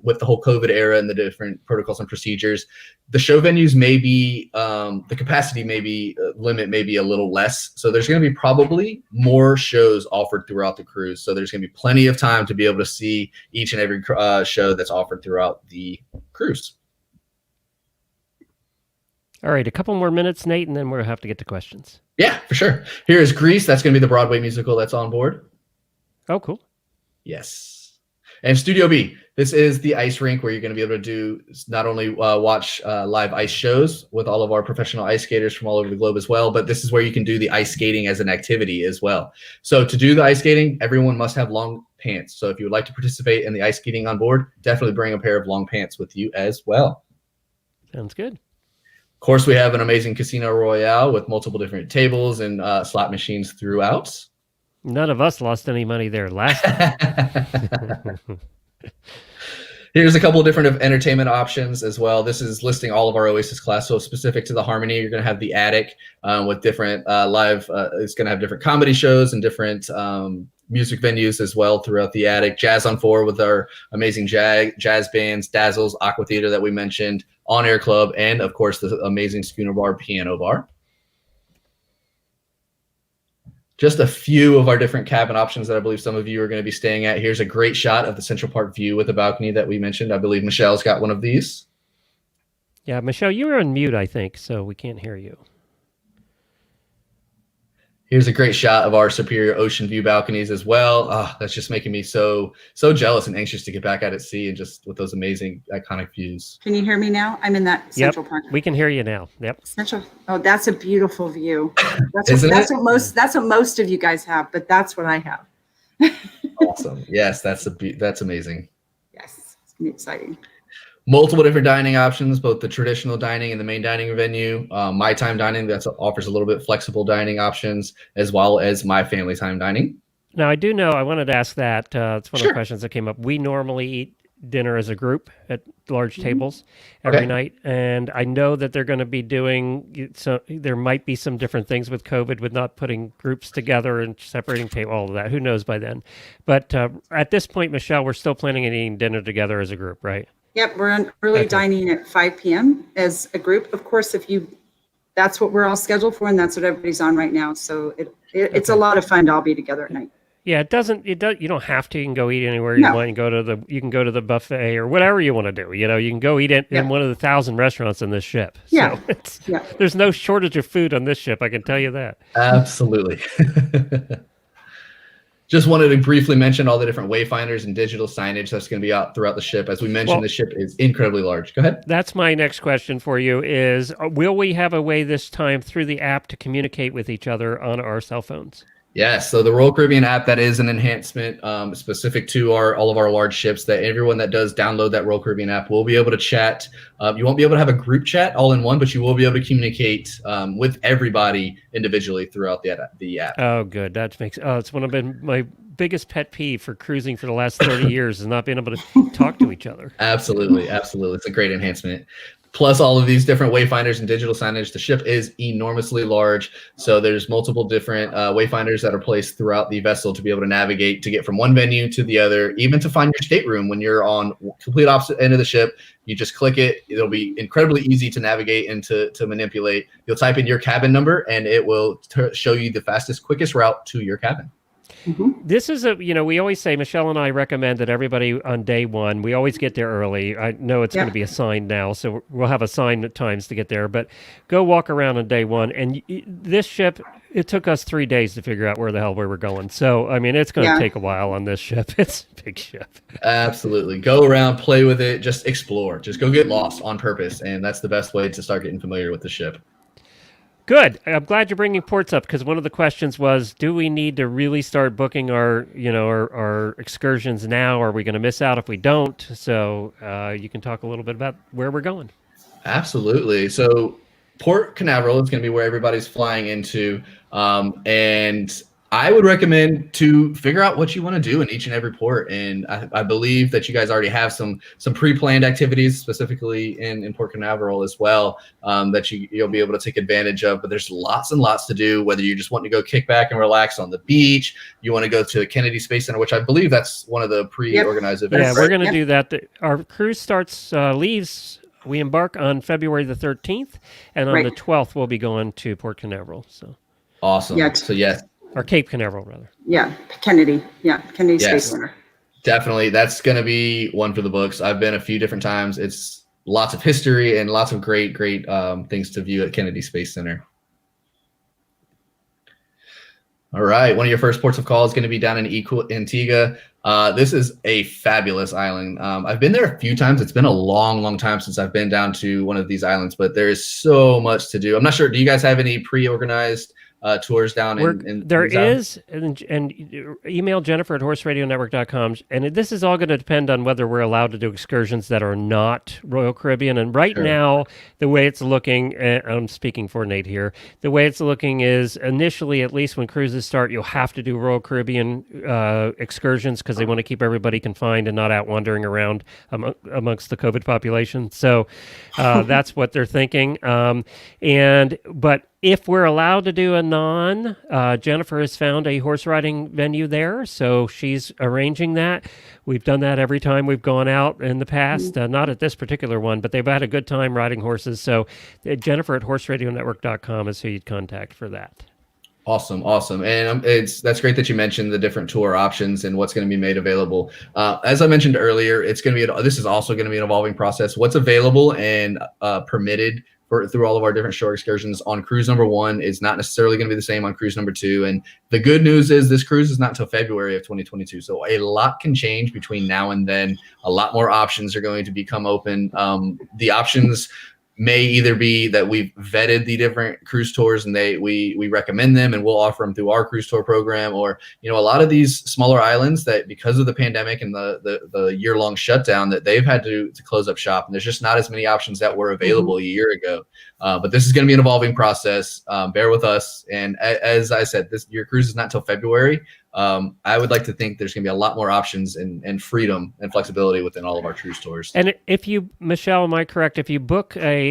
with the whole COVID era and the different protocols and procedures, the show venues may be, the capacity limit may be a little less. So there's going to be probably more shows offered throughout the cruise. So there's going to be plenty of time to be able to see each and every show that's offered throughout the cruise. All right, a couple more minutes, Nate, and then we'll have to get to questions. Yeah, for sure. Here is Grease. That's going to be the Broadway musical that's on board. Oh, cool. Yes. And Studio B. This is the ice rink where you're going to be able to do not only watch live ice shows with all of our professional ice skaters from all over the globe as well, but this is where you can do the ice skating as an activity as well. So to do the ice skating, everyone must have long pants. So if you would like to participate in the ice skating on board, definitely bring a pair of long pants with you as well. Sounds good. Of course, we have an amazing Casino Royale with multiple different tables and slot machines throughout. None of us lost any money there last time. Here's a couple of different entertainment options as well. This is listing all of our Oasis class. So specific to the Harmony, you're going to have the Attic with different live. It's going to have different comedy shows and different music venues as well throughout the Attic. Jazz on 4 with our amazing jazz bands, Dazzles, Aqua Theater that we mentioned, On Air Club, and of course the amazing Schooner Bar Piano Bar. Just a few of our different cabin options that I believe some of you are going to be staying at. Here's a great shot of the Central Park view with the balcony that we mentioned. I believe Michelle's got one of these. Yeah, Michelle, you were on mute, I think, so we can't hear you. Here's a great shot of our Superior Ocean View balconies as well. Oh, that's just making me so jealous and anxious to get back out at sea and just with those amazing iconic views. Can you hear me now? I'm in that Central Park. We can hear you now. Yep. Central. Oh, that's a beautiful view. Isn't it? That's what most of you guys have, but that's what I have. Awesome. Yes, that's amazing. Yes, it's gonna be exciting. Multiple different dining options, both the traditional dining and the main dining venue. My Time Dining that offers a little bit flexible dining options, as well as My Family Time Dining. Now, I do know, I wanted to ask that. It's one of Sure. the questions that came up. We normally eat dinner as a group at large tables every night. And I know that they're going to be doing, so there might be some different things with COVID with not putting groups together and separating table, all of that. Who knows by then? But at this point, Michelle, we're still planning on eating dinner together as a group, right? Yep, we're on early dining at 5 p.m. as a group. Of course, that's what we're all scheduled for, and that's what everybody's on right now. So it's a lot of fun to all be together at night. Yeah, you don't have to. You can go eat anywhere you want. You can go to the buffet or whatever you want to do. You can go eat in one of the 1,000 restaurants on this ship. Yeah. So there's no shortage of food on this ship. I can tell you that. Absolutely. Just wanted to briefly mention all the different wayfinders and digital signage that's going to be out throughout the ship. As we mentioned, the ship is incredibly large. Go ahead. That's my next question for you is, will we have a way this time through the app to communicate with each other on our cell phones? Yes, so the Royal Caribbean app, that is an enhancement specific to all of our large ships, that everyone that does download that Royal Caribbean app will be able to chat. You won't be able to have a group chat all in one, but you will be able to communicate with everybody individually throughout the app. Oh, good. It's one of my biggest pet peeve for cruising for the last 30 years is not being able to talk to each other. Absolutely. It's a great enhancement. Plus all of these different wayfinders and digital signage. The ship is enormously large, so there's multiple different wayfinders that are placed throughout the vessel to be able to navigate, to get from one venue to the other, even to find your stateroom when you're on complete opposite end of the ship. You just click it. It'll be incredibly easy to navigate and to manipulate. You'll type in your cabin number, and it will show you the fastest, quickest route to your cabin. Mm-hmm. This is we always say, Michelle and I recommend that everybody on day one, we always get there early. I know it's going to be assigned now, so we'll have assigned times to get there, but go walk around on day one. And this ship, it took us 3 days to figure out where the hell we were going. So, I mean, it's going to take a while on this ship. It's a big ship. Absolutely. Go around, play with it, just explore. Just go get lost on purpose. And that's the best way to start getting familiar with the ship. Good. I'm glad you're bringing ports up, because one of the questions was, do we need to really start booking our excursions now? Are we going to miss out if we don't? So you can talk a little bit about where we're going. Absolutely. So Port Canaveral is going to be where everybody's flying into. And I would recommend to figure out what you want to do in each and every port. And I believe that you guys already have some pre-planned activities, specifically in Port Canaveral as well, that you'll be able to take advantage of. But there's lots and lots to do, whether you just want to go kick back and relax on the beach, you want to go to Kennedy Space Center, which I believe that's one of the pre-organized events. Yeah, we're going to do that. Our cruise leaves. We embark on February the 13th, and on the 12th, we'll be going to Port Canaveral. So awesome. Yeah. So yes. Or Cape Canaveral, rather. Yeah, Kennedy. Yeah, Kennedy Space Center. Definitely. That's going to be one for the books. I've been a few different times. It's lots of history and lots of great things to view at Kennedy Space Center. All right. One of your first ports of call is going to be down in Antigua. This is a fabulous island. I've been there a few times. It's been a long time since I've been down to one of these islands, but there is so much to do. I'm not sure. Do you guys have any pre-organized tours down in there is, and email Jennifer at horseradionetwork.com. And this is all going to depend on whether we're allowed to do excursions that are not Royal Caribbean. And right now, the way it's looking, I'm speaking for Nate here, the way it's looking is initially, at least when cruises start, you'll have to do Royal Caribbean excursions because they want to keep everybody confined and not out wandering around amongst the COVID population. So that's what they're thinking. But if we're allowed to do a Jennifer has found a horse riding venue there, so she's arranging that. We've done that every time we've gone out in the past, not at this particular one, but they've had a good time riding horses. So Jennifer at horseradionetwork.com is who you'd contact for that. Awesome. And that's great that you mentioned the different tour options and what's going to be made available. As I mentioned earlier, this is also going to be an evolving process. What's available and permitted through all of our different shore excursions on cruise number 1 is not necessarily going to be the same on cruise number 2. And the good news is this cruise is not until February of 2022. So a lot can change between now and then. A lot more options are going to become open. The options may either be that we've vetted the different cruise tours and we recommend them and we'll offer them through our cruise tour program, or a lot of these smaller islands that because of the pandemic and the year-long shutdown that they've had to close up shop, and there's just not as many options that were available a year ago. But this is going to be an evolving process. Bear with us. And as I said, your cruise is not until February. I would like to think there's going to be a lot more options and freedom and flexibility within all of our cruise tours. And if you, Michelle, am I correct? If you book a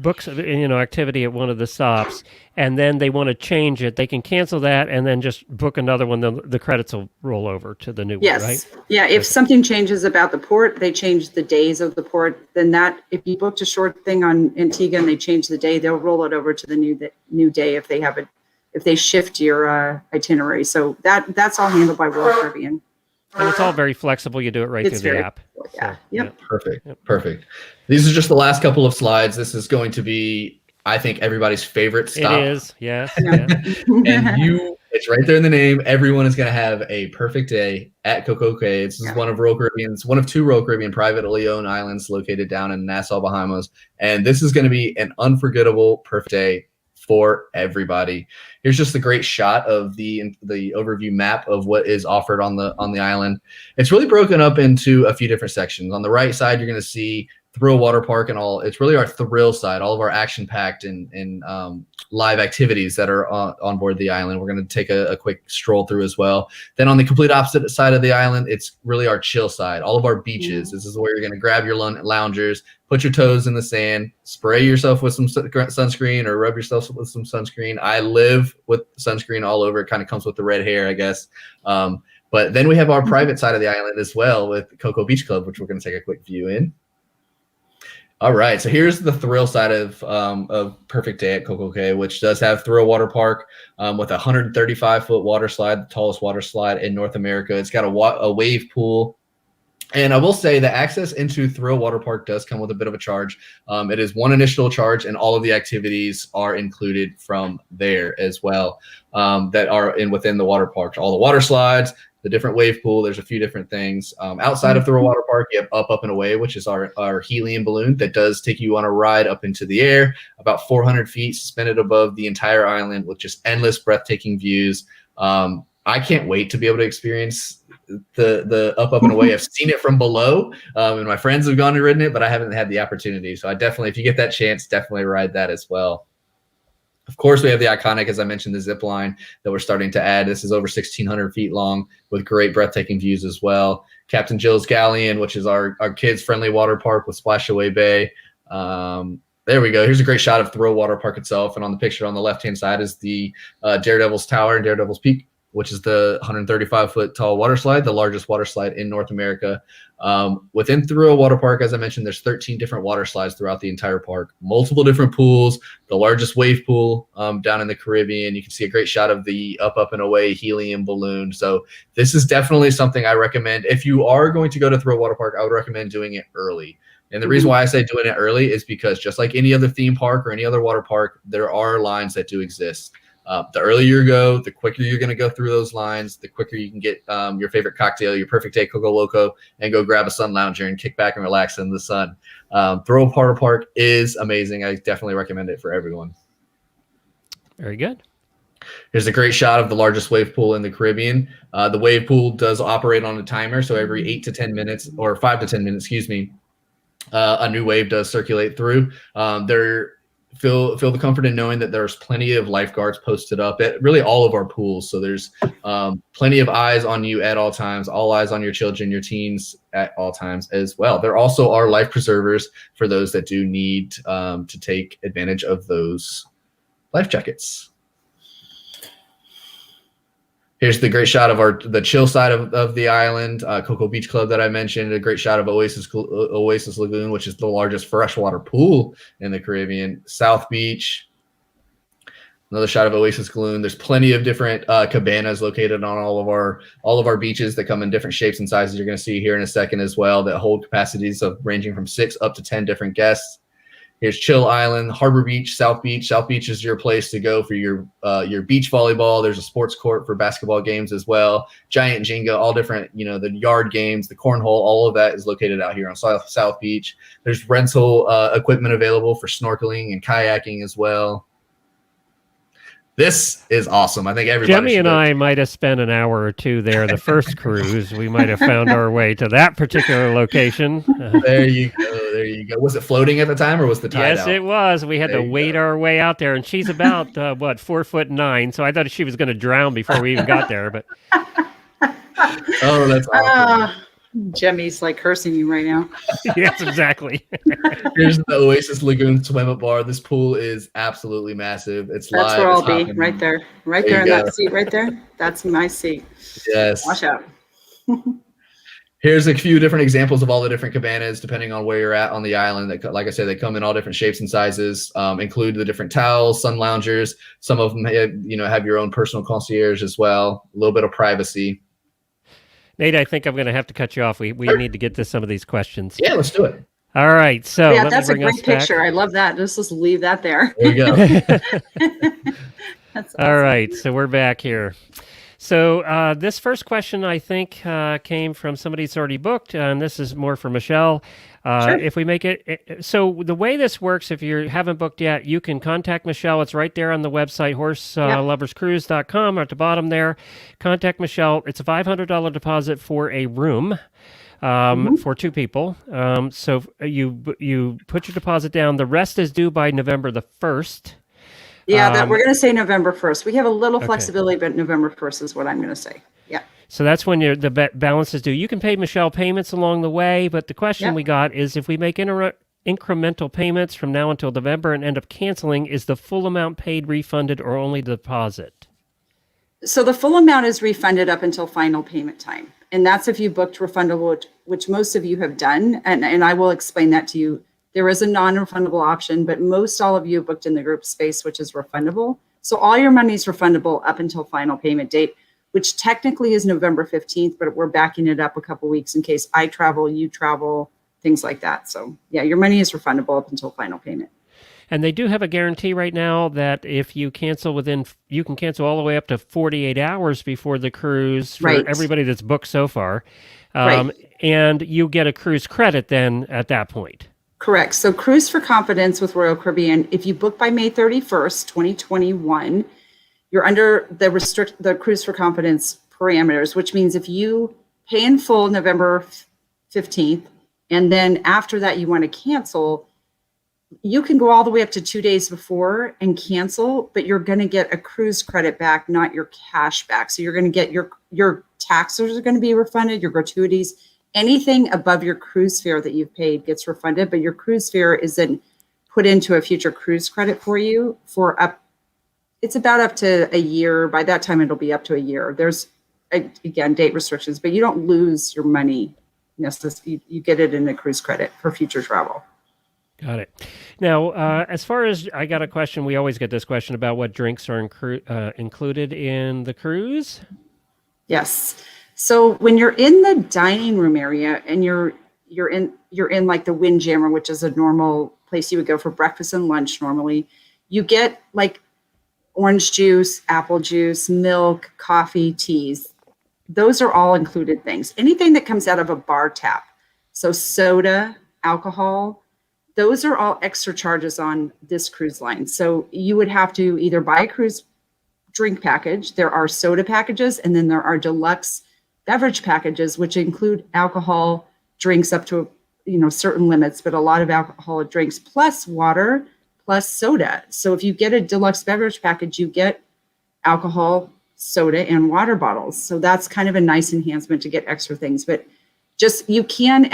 activity at one of the stops and then they want to change it, they can cancel that and then just book another one. The credits will roll over to the new one, right? Yeah. If something changes about the port, they change the days of the port. Then if you booked a short thing on Antigua and they change the day, they'll roll it over to the new day if they have it. If they shift your itinerary. So that's all handled by Royal Caribbean. And it's all very flexible. You do it right through the app. Yeah. So, yep. Perfect. These are just the last couple of slides. This is going to be, I think, everybody's favorite stop. It is, yes. And it's right there in the name. Everyone is going to have a perfect day at Coco Cay. This is one of two Royal Caribbean privately owned islands located down in Nassau, Bahamas. And this is going to be an unforgettable, perfect day for everybody. Here's just the great shot of the overview map of what is offered on the island. It's really broken up into a few different sections. On the right side, you're going to see Thrill Water Park and all. It's really our thrill side, all of our action-packed and live activities that are on board the island. We're going to take a quick stroll through as well. Then on the complete opposite side of the island, it's really our chill side, all of our beaches. This is where you're going to grab your loungers, put your toes in the sand, spray yourself with some sunscreen or rub yourself with some sunscreen. I live with sunscreen all over. It kind of comes with the red hair, I guess. But then we have our private side of the island as well with Coco Beach Club, which we're going to take a quick view in. All right, so here's the thrill side of Perfect Day at Coco Cay, which does have Thrill Water Park with a 135-foot water slide, the tallest water slide in North America. It's got a wave pool. And I will say the access into Thrill Water Park does come with a bit of a charge. It is one initial charge, and all of the activities are included from there as well that are within the water park. All the water slides, the different wave pool, there's a few different things. Outside of Thrill Water Park, you have Up and Away, which is our helium balloon that does take you on a ride up into the air, about 400 feet, suspended above the entire island with just endless breathtaking views. I can't wait to be able to experience the Up and Away. I've seen it from below, and my friends have gone and ridden it, but I haven't had the opportunity. So I definitely, if you get that chance, definitely ride that as well. Of course, we have the iconic, as I mentioned, the zip line that we're starting to add. This is over 1,600 feet long with great breathtaking views as well. Captain Jill's Galleon, which is our kids-friendly water park with Splashaway Bay. There we go. Here's a great shot of Thrill Water Park itself. And on the picture on the left-hand side is the Daredevil's Tower and Daredevil's Peak, which is the 135-foot tall water slide, the largest water slide in North America. Within Thrill Water Park, as I mentioned, there's 13 different water slides throughout the entire park, multiple different pools, the largest wave pool down in the Caribbean. You can see a great shot of the up and away helium balloon. So this is definitely something I recommend. If you are going to go to Thrill Water Park, I would recommend doing it early. And the reason why I say doing it early is because just like any other theme park or any other water park, there are lines that do exist. The earlier you go, the quicker you're going to go through those lines, the quicker you can get your favorite cocktail, your perfect day Coco Loco, and go grab a sun lounger and kick back and relax in the sun. Thrill Water Park is amazing. I definitely recommend it for everyone. Very good. Here's a great shot of the largest wave pool in the Caribbean. The wave pool does operate on a timer, so every 8 to 10 minutes, or 5 to 10 minutes, excuse me, a new wave does circulate through. Feel the comfort in knowing that there's plenty of lifeguards posted up at really all of our pools. So there's plenty of eyes on you at all times, all eyes on your children, your teens at all times as well. There also are life preservers for those that do need to take advantage of those life jackets. Here's the great shot of the chill side of the island, Cocoa Beach Club that I mentioned, a great shot of Oasis Lagoon, which is the largest freshwater pool in the Caribbean. South Beach, another shot of Oasis Lagoon. There's plenty of different cabanas located on all of our beaches that come in different shapes and sizes. You're going to see here in a second as well, that hold capacities of ranging from 6 up to 10 different guests. Here's Chill Island, Harbor Beach, South Beach. South Beach is your place to go for your beach volleyball. There's a sports court for basketball games as well. Giant Jenga, all different, the yard games, the cornhole, all of that is located out here on South Beach. There's rental equipment available for snorkeling and kayaking as well. This is awesome. I think everybody. Jemmy and I might have spent an hour or two there. The first cruise, we might have found our way to that particular location. There you go. There you go. Was it floating at the time, or was the tide Yes, out? it was. We had to wade our way out there, and she's about 4'9", so I thought she was going to drown before we even got there. But oh, that's awesome. Jemmy's like cursing you right now. Yes, exactly. Here's the Oasis Lagoon swim-up bar. This pool is absolutely massive. It's That's live. where I'll it's be, hopping. right there. Right there in that seat right there. That's my seat. Yes. Watch out. Here's a few different examples of all the different cabanas, depending on where you're at on the island. That, like I said, they come in all different shapes and sizes, include the different towels, sun loungers. Some of them have your own personal concierge as well, a little bit of privacy. Nate, I think I'm going to have to cut you off. We need to get to some of these questions. Yeah, let's do it. All right. So Yeah, let that's me a bring us great back. picture. I love that. Just leave that there. There you go. That's All right. So we're back here. So this first question, I think, came from somebody that's already booked, and this is more for Michelle. Sure. If we make it, so the way this works, if you haven't booked yet, you can contact Michelle. It's right there on the website, horseloverscruise.com, or at the bottom there. Contact Michelle. It's a $500 deposit for a room. For 2 people. So you put your deposit down. The rest is due by November the 1st. Yeah, that we're going to say November 1st. We have a little flexibility, but November 1st is what I'm going to say. Yeah. So that's when the balance is due. You can pay Michelle payments along the way, but the question we got is if we make incremental payments from now until November and end up canceling, is the full amount paid refunded or only the deposit? So the full amount is refunded up until final payment time. And that's if you booked refundable, which most of you have done. And I will explain that to you. There is a non-refundable option, but all of you booked in the group space, which is refundable. So all your money is refundable up until final payment date, which technically is November 15th, but we're backing it up a couple weeks in case I travel, you travel, things like that. So yeah, your money is refundable up until final payment. And they do have a guarantee right now that if you cancel you can cancel all the way up to 48 hours before the cruise for everybody that's booked so far. And you get a cruise credit then at that point. Correct. So Cruise for Confidence with Royal Caribbean, if you book by May 31st, 2021, you're under the Cruise for Confidence parameters, which means if you pay in full November 15th, and then after that you want to cancel, you can go all the way up to 2 days before and cancel, but you're going to get a cruise credit back, not your cash back. So you're going to get your taxes are going to be refunded, your gratuities, anything above your cruise fare that you've paid gets refunded, but your cruise fare isn't put into a future cruise credit for you it's about up to a year. By that time, it'll be up to a year. There's, again, date restrictions, but you don't lose your money. You get it in a cruise credit for future travel. Got it. Now, as far as I got a question, we always get this question about what drinks are included in the cruise. Yes. So when you're in the dining room area and you're in like the Windjammer, which is a normal place you would go for breakfast and lunch normally, you get like orange juice, apple juice, milk, coffee, teas. Those are all included things. Anything that comes out of a bar tap. So soda, alcohol, those are all extra charges on this cruise line. So you would have to either buy a cruise drink package. There are soda packages, and then there are deluxe beverage packages, which include alcohol drinks up to certain limits, but a lot of alcoholic drinks plus water plus soda. So if you get a deluxe beverage package, you get alcohol, soda, and water bottles. So that's kind of a nice enhancement to get extra things. But just you can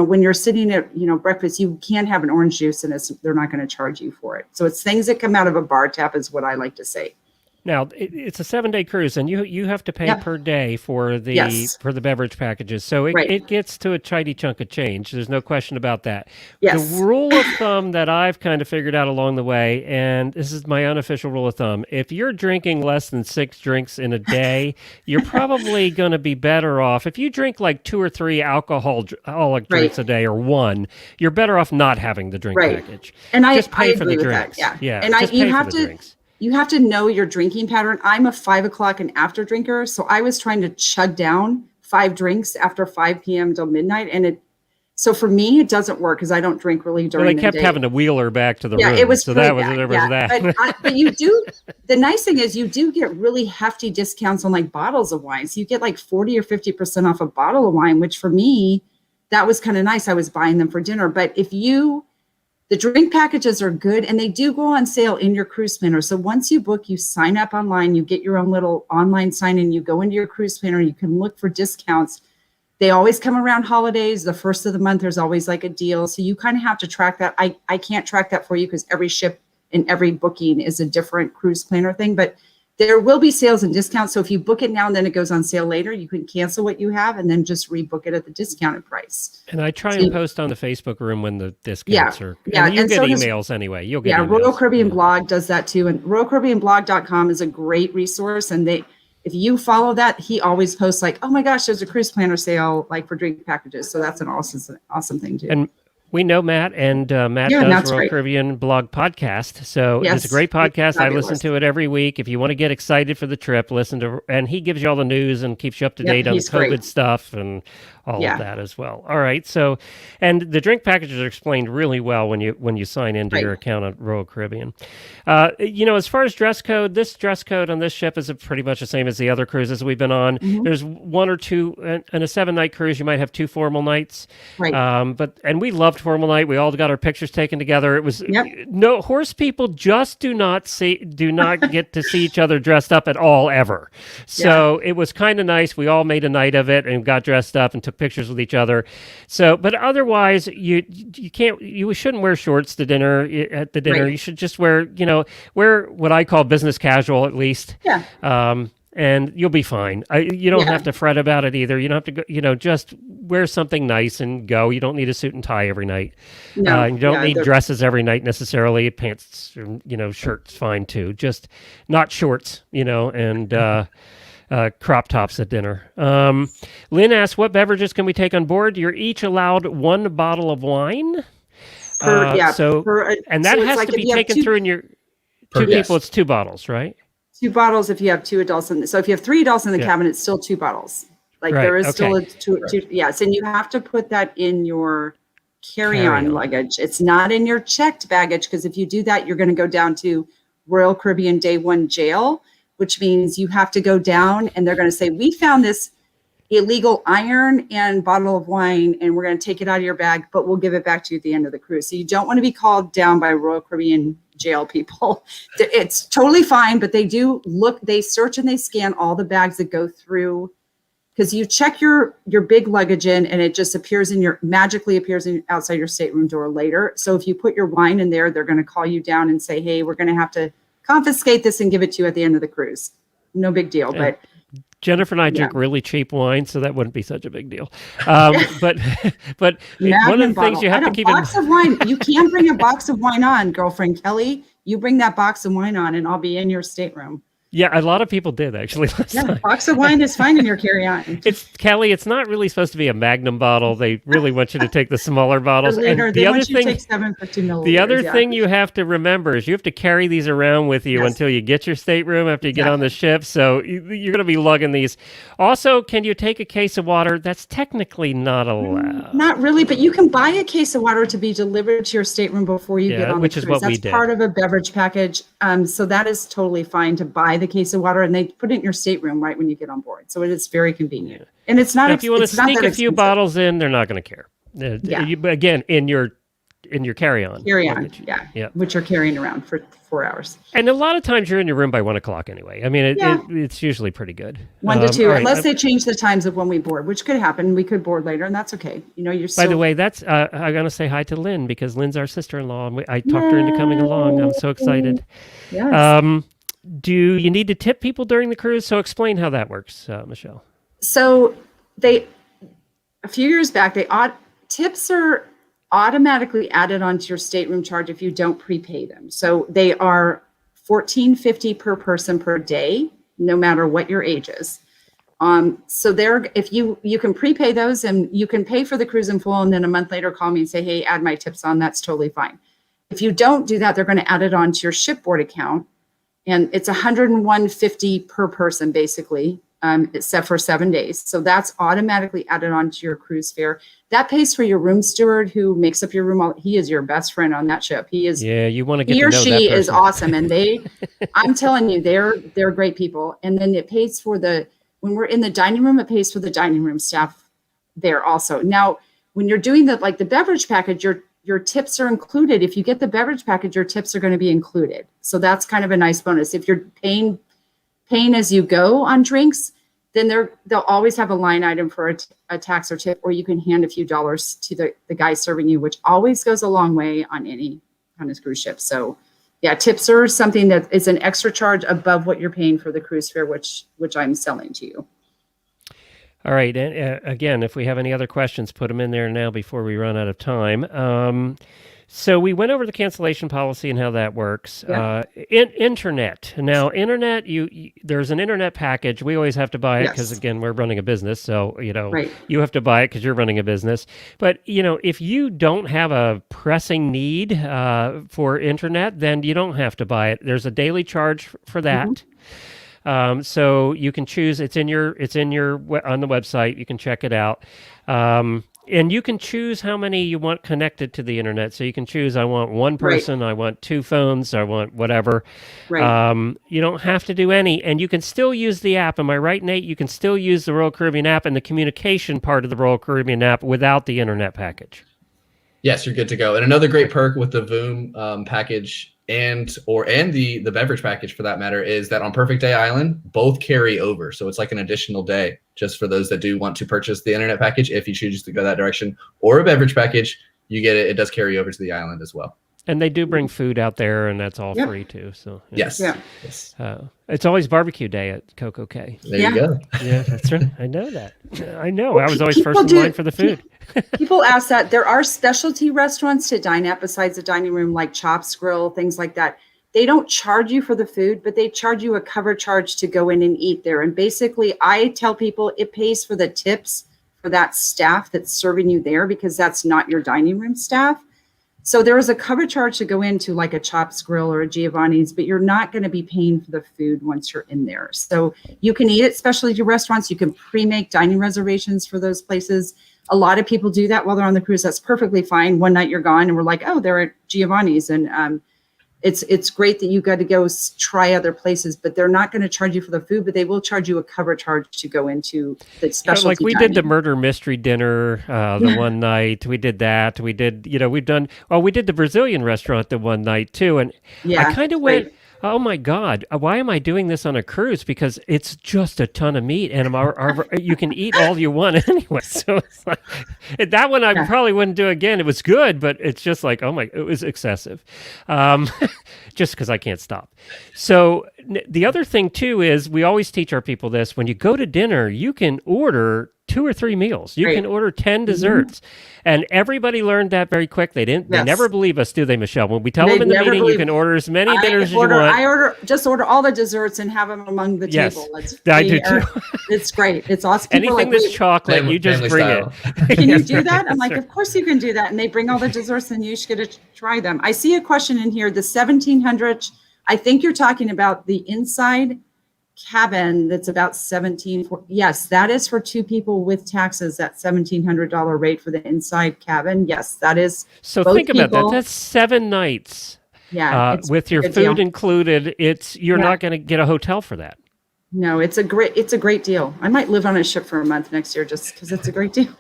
when you're sitting at breakfast, you can have an orange juice and they're not going to charge you for it. So it's things that come out of a bar tap is what I like to say. Now, it's a 7-day cruise, and you have to pay per day for the beverage packages. So it gets to a tidy chunk of change. There's no question about that. Yes. The rule of thumb that I've kind of figured out along the way, and this is my unofficial rule of thumb, if you're drinking less than 6 drinks in a day, you're probably going to be better off. If you drink like 2 or 3 alcoholic drinks a day or 1, you're better off not having the drink package. And just pay for the drinks. That. Yeah. And you have to know your drinking pattern. I'm a 5 o'clock and after drinker. So I was trying to chug down 5 drinks after 5 p.m. till midnight. So for me, it doesn't work because I don't drink really during the day. They kept having to wheel her back to the room. It was so that was that. But you do, the nice thing is you do get really hefty discounts on like bottles of wine. So you get like 40 or 50% off a bottle of wine, which for me, that was kind of nice. I was buying them for dinner. But the drink packages are good and they do go on sale in your cruise planner. So once you book, you sign up online, you get your own little online sign in, you go into your cruise planner, you can look for discounts. They always come around holidays. The first of the month, there's always like a deal. So you kind of have to track that. I can't track that for you because every ship and every booking is a different cruise planner thing, but there will be sales and discounts. So if you book it now and then it goes on sale later, you can cancel what you have and then just rebook it at the discounted price. And I try and post on the Facebook room when the discounts are. Yeah, and you get emails anyway. You'll get emails. Royal Caribbean Blog does that too. And RoyalCaribbeanBlog.com is a great resource. And if you follow that, he always posts like, oh my gosh, there's a cruise planner sale like for drink packages. So that's an awesome thing too. And we know Matt, and Matt does Royal Caribbean Blog podcast. So it's a great podcast. I listen to it every week. If you want to get excited for the trip, and he gives you all the news and keeps you up to date on COVID stuff and all of that as well. All right. So, and the drink packages are explained really well when you sign into your account at Royal Caribbean. As far as dress code, this dress code on this ship is pretty much the same as the other cruises we've been on. Mm-hmm. There's 1 or 2 in a 7-night cruise. You might have 2 formal nights. Right. And we loved formal night. We all got our pictures taken together. It was no horse people just do not get to see each other dressed up at all ever. So it was kind of nice. We all made a night of it and got dressed up and took pictures with each other. So, but otherwise, you shouldn't wear shorts to dinner at the dinner. Right. You should just wear what I call business casual at least. Yeah. And you'll be fine. You don't have to fret about it either. You don't have to go, just wear something nice and go. You don't need a suit and tie every night. No, you don't need dresses every night necessarily. Pants, shirts fine too. Just not shorts, and crop tops at dinner. Lynn asks, what beverages can we take on board? You're each allowed 1 bottle of wine. And that has to be taken through in your 2 people. It's 2 bottles, right? 2 bottles if you have 2 adults so if you have 3 adults in the cabin, it's still 2 bottles. There is still a 2. Yes, and you have to put that in your carry-on luggage. It's not in your checked baggage because if you do that, you're going to go down to Royal Caribbean Day 1 jail, which means you have to go down and they're going to say, we found this illegal iron and bottle of wine, and we're going to take it out of your bag, but we'll give it back to you at the end of the cruise. So you don't want to be called down by Royal Caribbean jail people. It's totally fine, but they do look, they search and they scan all the bags that go through, because you check your big luggage in and it just appears magically appears outside your stateroom door later. So if you put your wine in there, they're going to call you down and say, hey, we're going to have to confiscate this and give it to you at the end of the cruise. No big deal. Yeah. But Jennifer and I drink really cheap wine, so that wouldn't be such a big deal. But one of the things you have to keep in mind. Of wine. You can bring a box of wine on, girlfriend Kelly. You bring that box of wine on and I'll be in your stateroom. Yeah, a lot of people did actually last time. A box of wine is fine in your carry-on. Kelly, it's not really supposed to be a Magnum bottle. They really want you to take the smaller bottles. Later, they want you to take 750 milliliters. The other thing you have to remember is you have to carry these around with you until you get your stateroom after you get on the ship. So you're going to be lugging these. Also, can you take a case of water? That's technically not allowed. Not really, but you can buy a case of water to be delivered to your stateroom before you get on the cruise. Is what we did. That's part of a beverage package. So that is totally fine to buy the case of water, and they put it in your stateroom right when you get on board. So it is very convenient. Yeah. And it's not. If you want to sneak a few bottles in, they're not going to care. Again, in your carry-on. Carry-on, yeah. Which you're carrying around for 4 hours. And a lot of times you're in your room by 1 o'clock anyway. I mean, it's usually pretty good. 1 to 2, unless they change the times of when we board, which could happen. We could board later, and that's okay. You're still... By the way, that's I'm going to say hi to Lynn, because Lynn's our sister-in-law, and I talked her into coming along. I'm so excited. Yes. Do you need to tip people during the cruise? So explain how that works, Michelle. So a few years back, tips are automatically added onto your stateroom charge if you don't prepay them. So they are $14.50 per person per day, no matter what your age is. So if you can prepay those, and you can pay for the cruise in full, and then a month later call me and say, hey, add my tips on. That's totally fine. If you don't do that, they're going to add it onto your shipboard account, and it's $101.50 per person basically. Except for 7 days. So that's automatically added onto your cruise fare. That pays for your room steward, who makes up your room. He is your best friend on that ship. He is. Yeah, you want to get to know that person. He or she is awesome, and I'm telling you, they're great people. And then it pays for when we're in the dining room, it pays for the dining room staff there also. Now, when you're doing the beverage package, your tips are included. If you get the beverage package, your tips are going to be included. So that's kind of a nice bonus. If you're paying as you go on drinks, then they'll always have a line item for a tax or tip, or you can hand a few dollars to the guy serving you, which always goes a long way on any kind of cruise ship. So yeah, tips are something that is an extra charge above what you're paying for the cruise fare, which I'm selling to you. All right. And again, if we have any other questions, put them in there now before we run out of time. So we went over the cancellation policy and how that works. Yeah. Internet. Now, internet, there's an internet package. We always have to buy it because, again, we're running a business. So, you have to buy it because you're running a business. But, if you don't have a pressing need for internet, then you don't have to buy it. There's a daily charge for that. Mm-hmm. So you can choose. It's in your on the website. You can check it out. And you can choose how many you want connected to the internet. So you can choose, I want one person, I want 2 phones, I want whatever. Right. You don't have to do any, and you can still use the app. Am I right, Nate? You can still use the Royal Caribbean app and the communication part of the Royal Caribbean app without the internet package. Yes, you're good to go. And another great perk with the Voom package and the beverage package for that matter is that on Perfect Day Island, both carry over. So it's like an additional day just for those that do want to purchase the internet package. If you choose to go that direction, or a beverage package, you get it. It does carry over to the island as well. And they do bring food out there, and that's all free too. So yes. It's always barbecue day at Coco Cay. There you go. Yeah, that's right. I know that. I know. Well, I was always first in line for the food. People ask that. There are specialty restaurants to dine at besides the dining room, like Chops Grill, things like that. They don't charge you for the food, but they charge you a cover charge to go in and eat there. And basically, I tell people it pays for the tips for that staff that's serving you there, because that's not your dining room staff. So there is a cover charge to go into like a Chops Grill or a Giovanni's, but you're not going to be paying for the food once you're in there. So you can eat at specialty restaurants. You can pre-make dining reservations for those places. A lot of people do that while they're on the cruise. That's perfectly fine. One night you're gone and we're like, oh, they're at Giovanni's. And it's great that you got to go try other places, but they're not going to charge you for the food, but they will charge you a cover charge to go into the specialty like we dining. did the murder mystery dinner the one night. We did that. We did, we did the Brazilian restaurant the one night too. And I kind of went, oh my God, why am I doing this on a cruise? Because it's just a ton of meat and you can eat all you want anyway. So it's like, that one I probably wouldn't do again. It was good, but it's just like, it was excessive. Just because I can't stop. So the other thing too is we always teach our people this: when you go to dinner, you can order 2 or 3 meals. You can order 10 desserts. And everybody learned that very quick. They never believe us, do they, Michelle? When we tell them in the meeting, you can order as many dinners as you want. I order all the desserts and have them among the table. I do too. It's great. It's awesome. Anything that's chocolate, you just bring it. Can you do that? I'm like, of course you can do that. And they bring all the desserts and you should get to try them. I see a question in here, the 1700, I think you're talking about the inside cabin that's about yes, that is for 2 people with taxes, that $1,700 rate for the inside cabin. Yes, that is. So think about that. That's 7 nights. Yeah. With your food included, you're not going to get a hotel for that. No, it's a great deal. I might live on a ship for a month next year just because it's a great deal.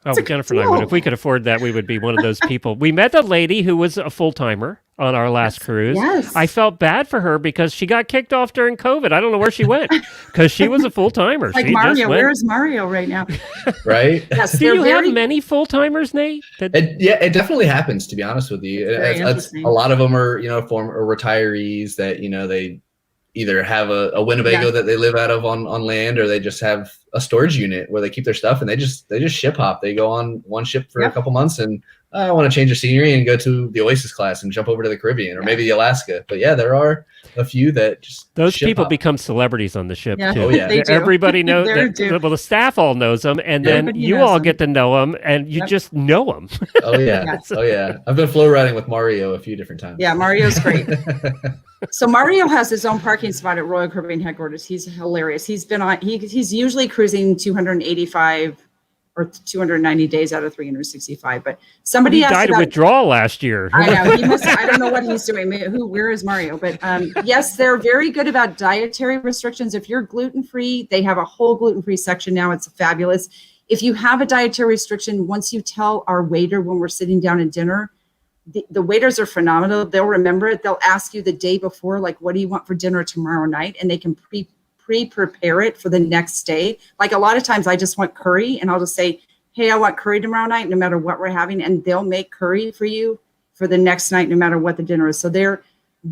Oh, Jennifer and I would. If we could afford that, we would be one of those people. We met a lady who was a full-timer on our last cruise. Yes. I felt bad for her because she got kicked off during COVID. I don't know where she went because she was a full-timer. Like Mario. Where is Mario right now? Right? Yes. Do you have many full-timers, Nate? It definitely happens, to be honest with you. A lot of them are, former retirees that, they either have a Winnebago that they live out of on land, or they just have a storage unit where they keep their stuff and they just ship hop. They go on one ship for a couple months and I want to change of scenery and go to the Oasis class and jump over to the Caribbean or maybe Alaska. But there are a few that just those people become celebrities on the ship too. Oh yeah, everybody knows. Well, the staff all knows them, and then you all get to know them, and you just know them. Oh yeah, oh yeah. I've been flow riding with Mario a few different times. Yeah, Mario's great. So Mario has his own parking spot at Royal Caribbean headquarters. He's hilarious. He's been on. He's usually cruising 285 or 290 days out of 365. But somebody died of withdrawal last year. I know he must. I don't know what he's doing. Where is Mario? But yes, they're very good about dietary restrictions. If you're gluten-free, they have a whole gluten-free section now. It's fabulous. If you have a dietary restriction, once you tell our waiter when we're sitting down at dinner, the waiters are phenomenal. They'll remember it. They'll ask you the day before, like, what do you want for dinner tomorrow night? And they can pre-prepare it for the next day. Like a lot of times I just want curry and I'll just say, hey, I want curry tomorrow night, no matter what we're having. And they'll make curry for you for the next night, no matter what the dinner is. So they're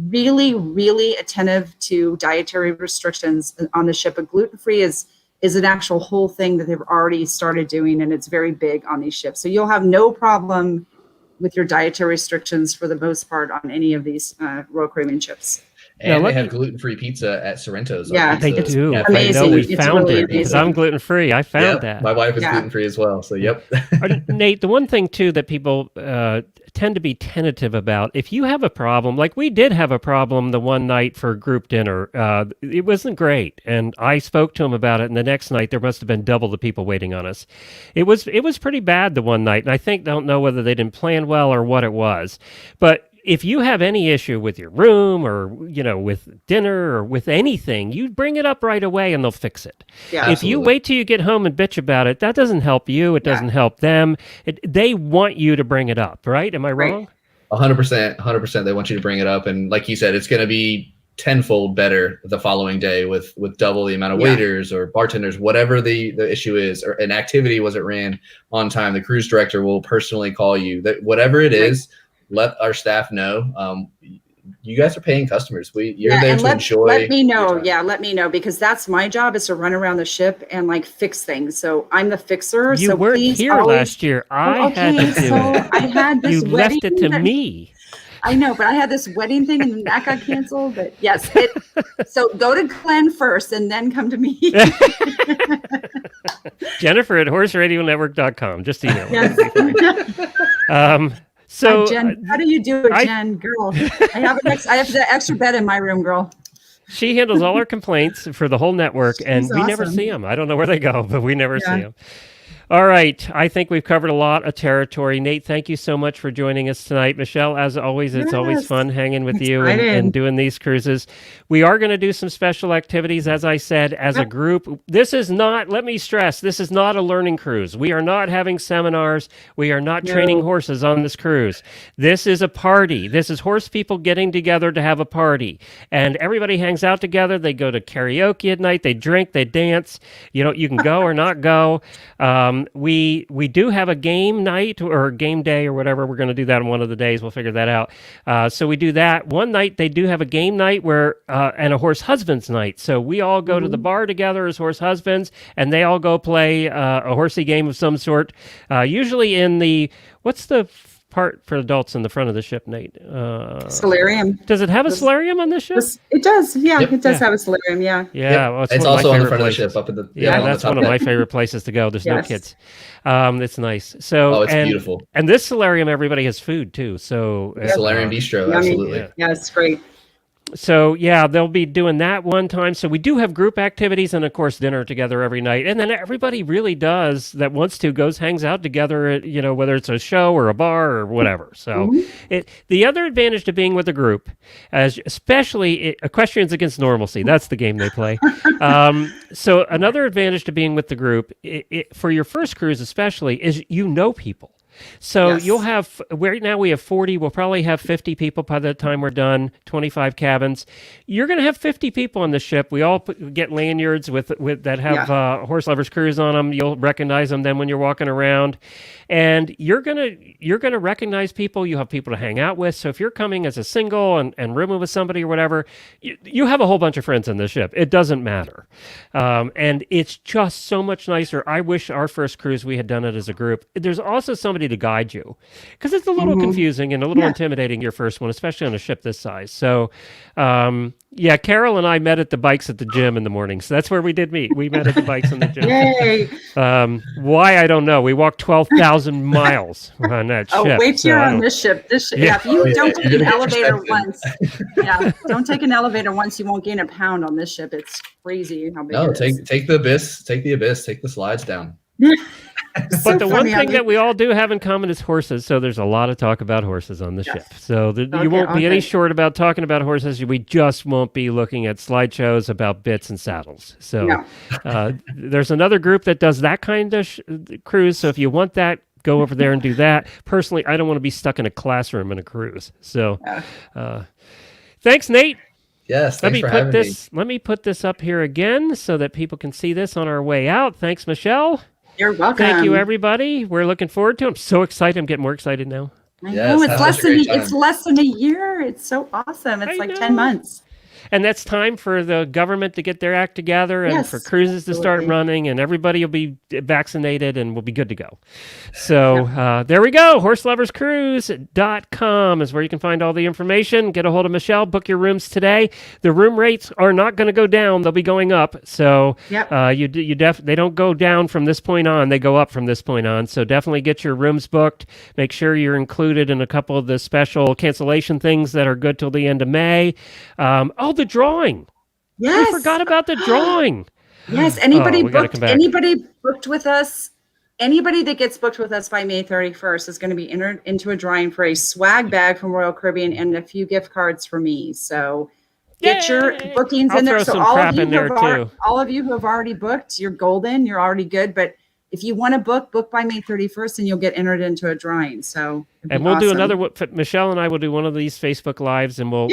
really, really attentive to dietary restrictions on the ship. But gluten-free is an actual whole thing that they've already started doing. And it's very big on these ships. So you'll have no problem with your dietary restrictions for the most part on any of these Royal Caribbean ships. And they have gluten-free pizza at Sorrento's. Yeah, they do. Yeah, amazing. I know we found really it because I'm gluten-free. I found that. My wife is gluten-free as well. So, yep. Nate, the one thing, too, that people tend to be tentative about, if you have a problem, like we did have a problem the one night for group dinner, it wasn't great. And I spoke to him about it. And the next night, there must have been double the people waiting on us. It was pretty bad the one night. And I don't know whether they didn't plan well or what it was. But if you have any issue with your room or, with dinner or with anything, you bring it up right away and they'll fix it. Yeah, if you wait till you get home and bitch about it, that doesn't help you. It doesn't help them. They want you to bring it up, right? Am I wrong? 100%. They want you to bring it up. And like you said, it's going to be tenfold better the following day with double the amount of waiters or bartenders, whatever the issue is, or an activity wasn't ran on time. The cruise director will personally call you. That whatever it is, let our staff know. You guys are paying customers. You're there to enjoy. Let me know. Yeah, let me know, because that's my job, is to run around the ship and fix things. So I'm the fixer. You weren't here last year. I had to do it. I had this you left it to me. I know, but I had this wedding thing and that got canceled. But yes, so go to Glenn first and then come to me. Jennifer at horseradionetwork.com. Just email. Yes. So Jen, how do you do it, Jen? Girl, I have the extra bed in my room, girl. She handles all our complaints for the whole network, and we never see them. I don't know where they go, but we never see them. All right. I think we've covered a lot of territory. Nate, thank you so much for joining us tonight. Michelle, as always, it's always Yes. fun hanging with you Excited. and doing these cruises. We are going to do some special activities, as I said, as a group. This is not, let me stress, this is not a learning cruise. We are not having seminars. We are not training horses on this cruise. This is a party. This is horse people getting together to have a party. And everybody hangs out together. They go to karaoke at night. They drink. They dance. You can go or not go. We do have a game night or game day or whatever. We're going to do that on one of the days. We'll figure that out. So we do that. One night they do have a game night and a horse husbands night. So we all go to the bar together as horse husbands, and they all go play a horsey game of some sort. Usually in what's the part for adults in the front of the ship, Nate? Solarium. Does it have a solarium on this ship? It does. Yeah, Yep. it does have a solarium. Yeah. Yeah, well, It's one of my also on the favorite front places. of the ship up at the Yeah, on that's the top one of my deck. favorite places to go. There's no Yes. kids. It's nice. So, Oh, it's and, beautiful. And this solarium, everybody has food too. So, Solarium Bistro, Yummy. absolutely. Yeah. Yeah, it's great. So yeah, they'll be doing that one time. So we do have group activities and of course dinner together every night. And then everybody really does that wants to hangs out together at, whether it's a show or a bar or whatever. So the other advantage to being with a group, especially Equestrians Against Normalcy, that's the game they play. So another advantage to being with the group for your first cruise especially is people. So Yes. you'll have, right now we have 40, we'll probably have 50 people by the time we're done, 25 cabins. You're going to have 50 people on the ship. We all get lanyards with that have Horselovers Cruise on them. You'll recognize them then when you're walking around. And you're gonna recognize people. You have people to hang out with. So if you're coming as a single and rooming with somebody or whatever, you have a whole bunch of friends on the ship. It doesn't matter. And it's just so much nicer. I wish our first cruise we had done it as a group. There's also somebody to guide you, because it's a little confusing and a little intimidating your first one, especially on a ship this size. So Carol and I met at the bikes at the gym in the morning. So that's where we did meet. We met at the bikes in the gym. Yay. Why, I don't know. We walked 12,000 miles on that ship. Oh, wait till you're on this ship. Yeah. If you don't take You're an gonna get elevator respected. once, don't take an elevator once, you won't gain a pound on this ship. It's crazy how big No, it is. take the abyss, take the slides down. But the one thing that we all do have in common is horses. So there's a lot of talk about horses on the ship. So you won't be any short about talking about horses. We just won't be looking at slideshows about bits and saddles. So there's another group that does that kind of cruise. So if you want that, go over there and do that. Personally, I don't want to be stuck in a classroom in a cruise. So thanks, Nate. Yes, thanks for having me. Let me put this up here again so that people can see this on our way out. Thanks, Michelle. You're welcome. Thank you, everybody. We're looking forward to it. I'm so excited. I'm getting more excited now. I Yes, know, that was a great time. it's less than a year. It's so awesome. It's I like know. 10 months. And that's time for the government to get their act together and for cruises to start absolutely. running, and everybody will be vaccinated and we'll be good to go. So there we go. Horseloverscruise.com is where you can find all the information. Get a hold of Michelle. Book your rooms today. The room rates are not going to go down. They'll be going up. So they don't go down from this point on. They go up from this point on. So definitely get your rooms booked. Make sure you're included in a couple of the special cancellation things that are good till the end of May. The drawing. Yes. I forgot about the drawing. Yes. Anybody we gotta come back. anybody booked with us, anybody that gets booked with us by May 31st is going to be entered into a drawing for a swag bag from Royal Caribbean and a few gift cards for me. So get your bookings I'll in there. throw So some all crap of you in there, too. all of you who have already booked, you're golden. You're already good. But if you want to book by May 31st and you'll get entered into a drawing. So And we'll do another. Michelle and I will do one of these Facebook Lives, and we'll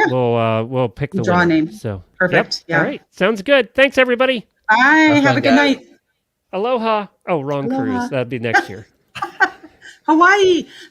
pick the Draw a winner. name. So Perfect. Yep. All right. Sounds good. Thanks, everybody. Bye. Have a good guys. night. Aloha. Oh, wrong Aloha. cruise. That'd be next year. Hawaii.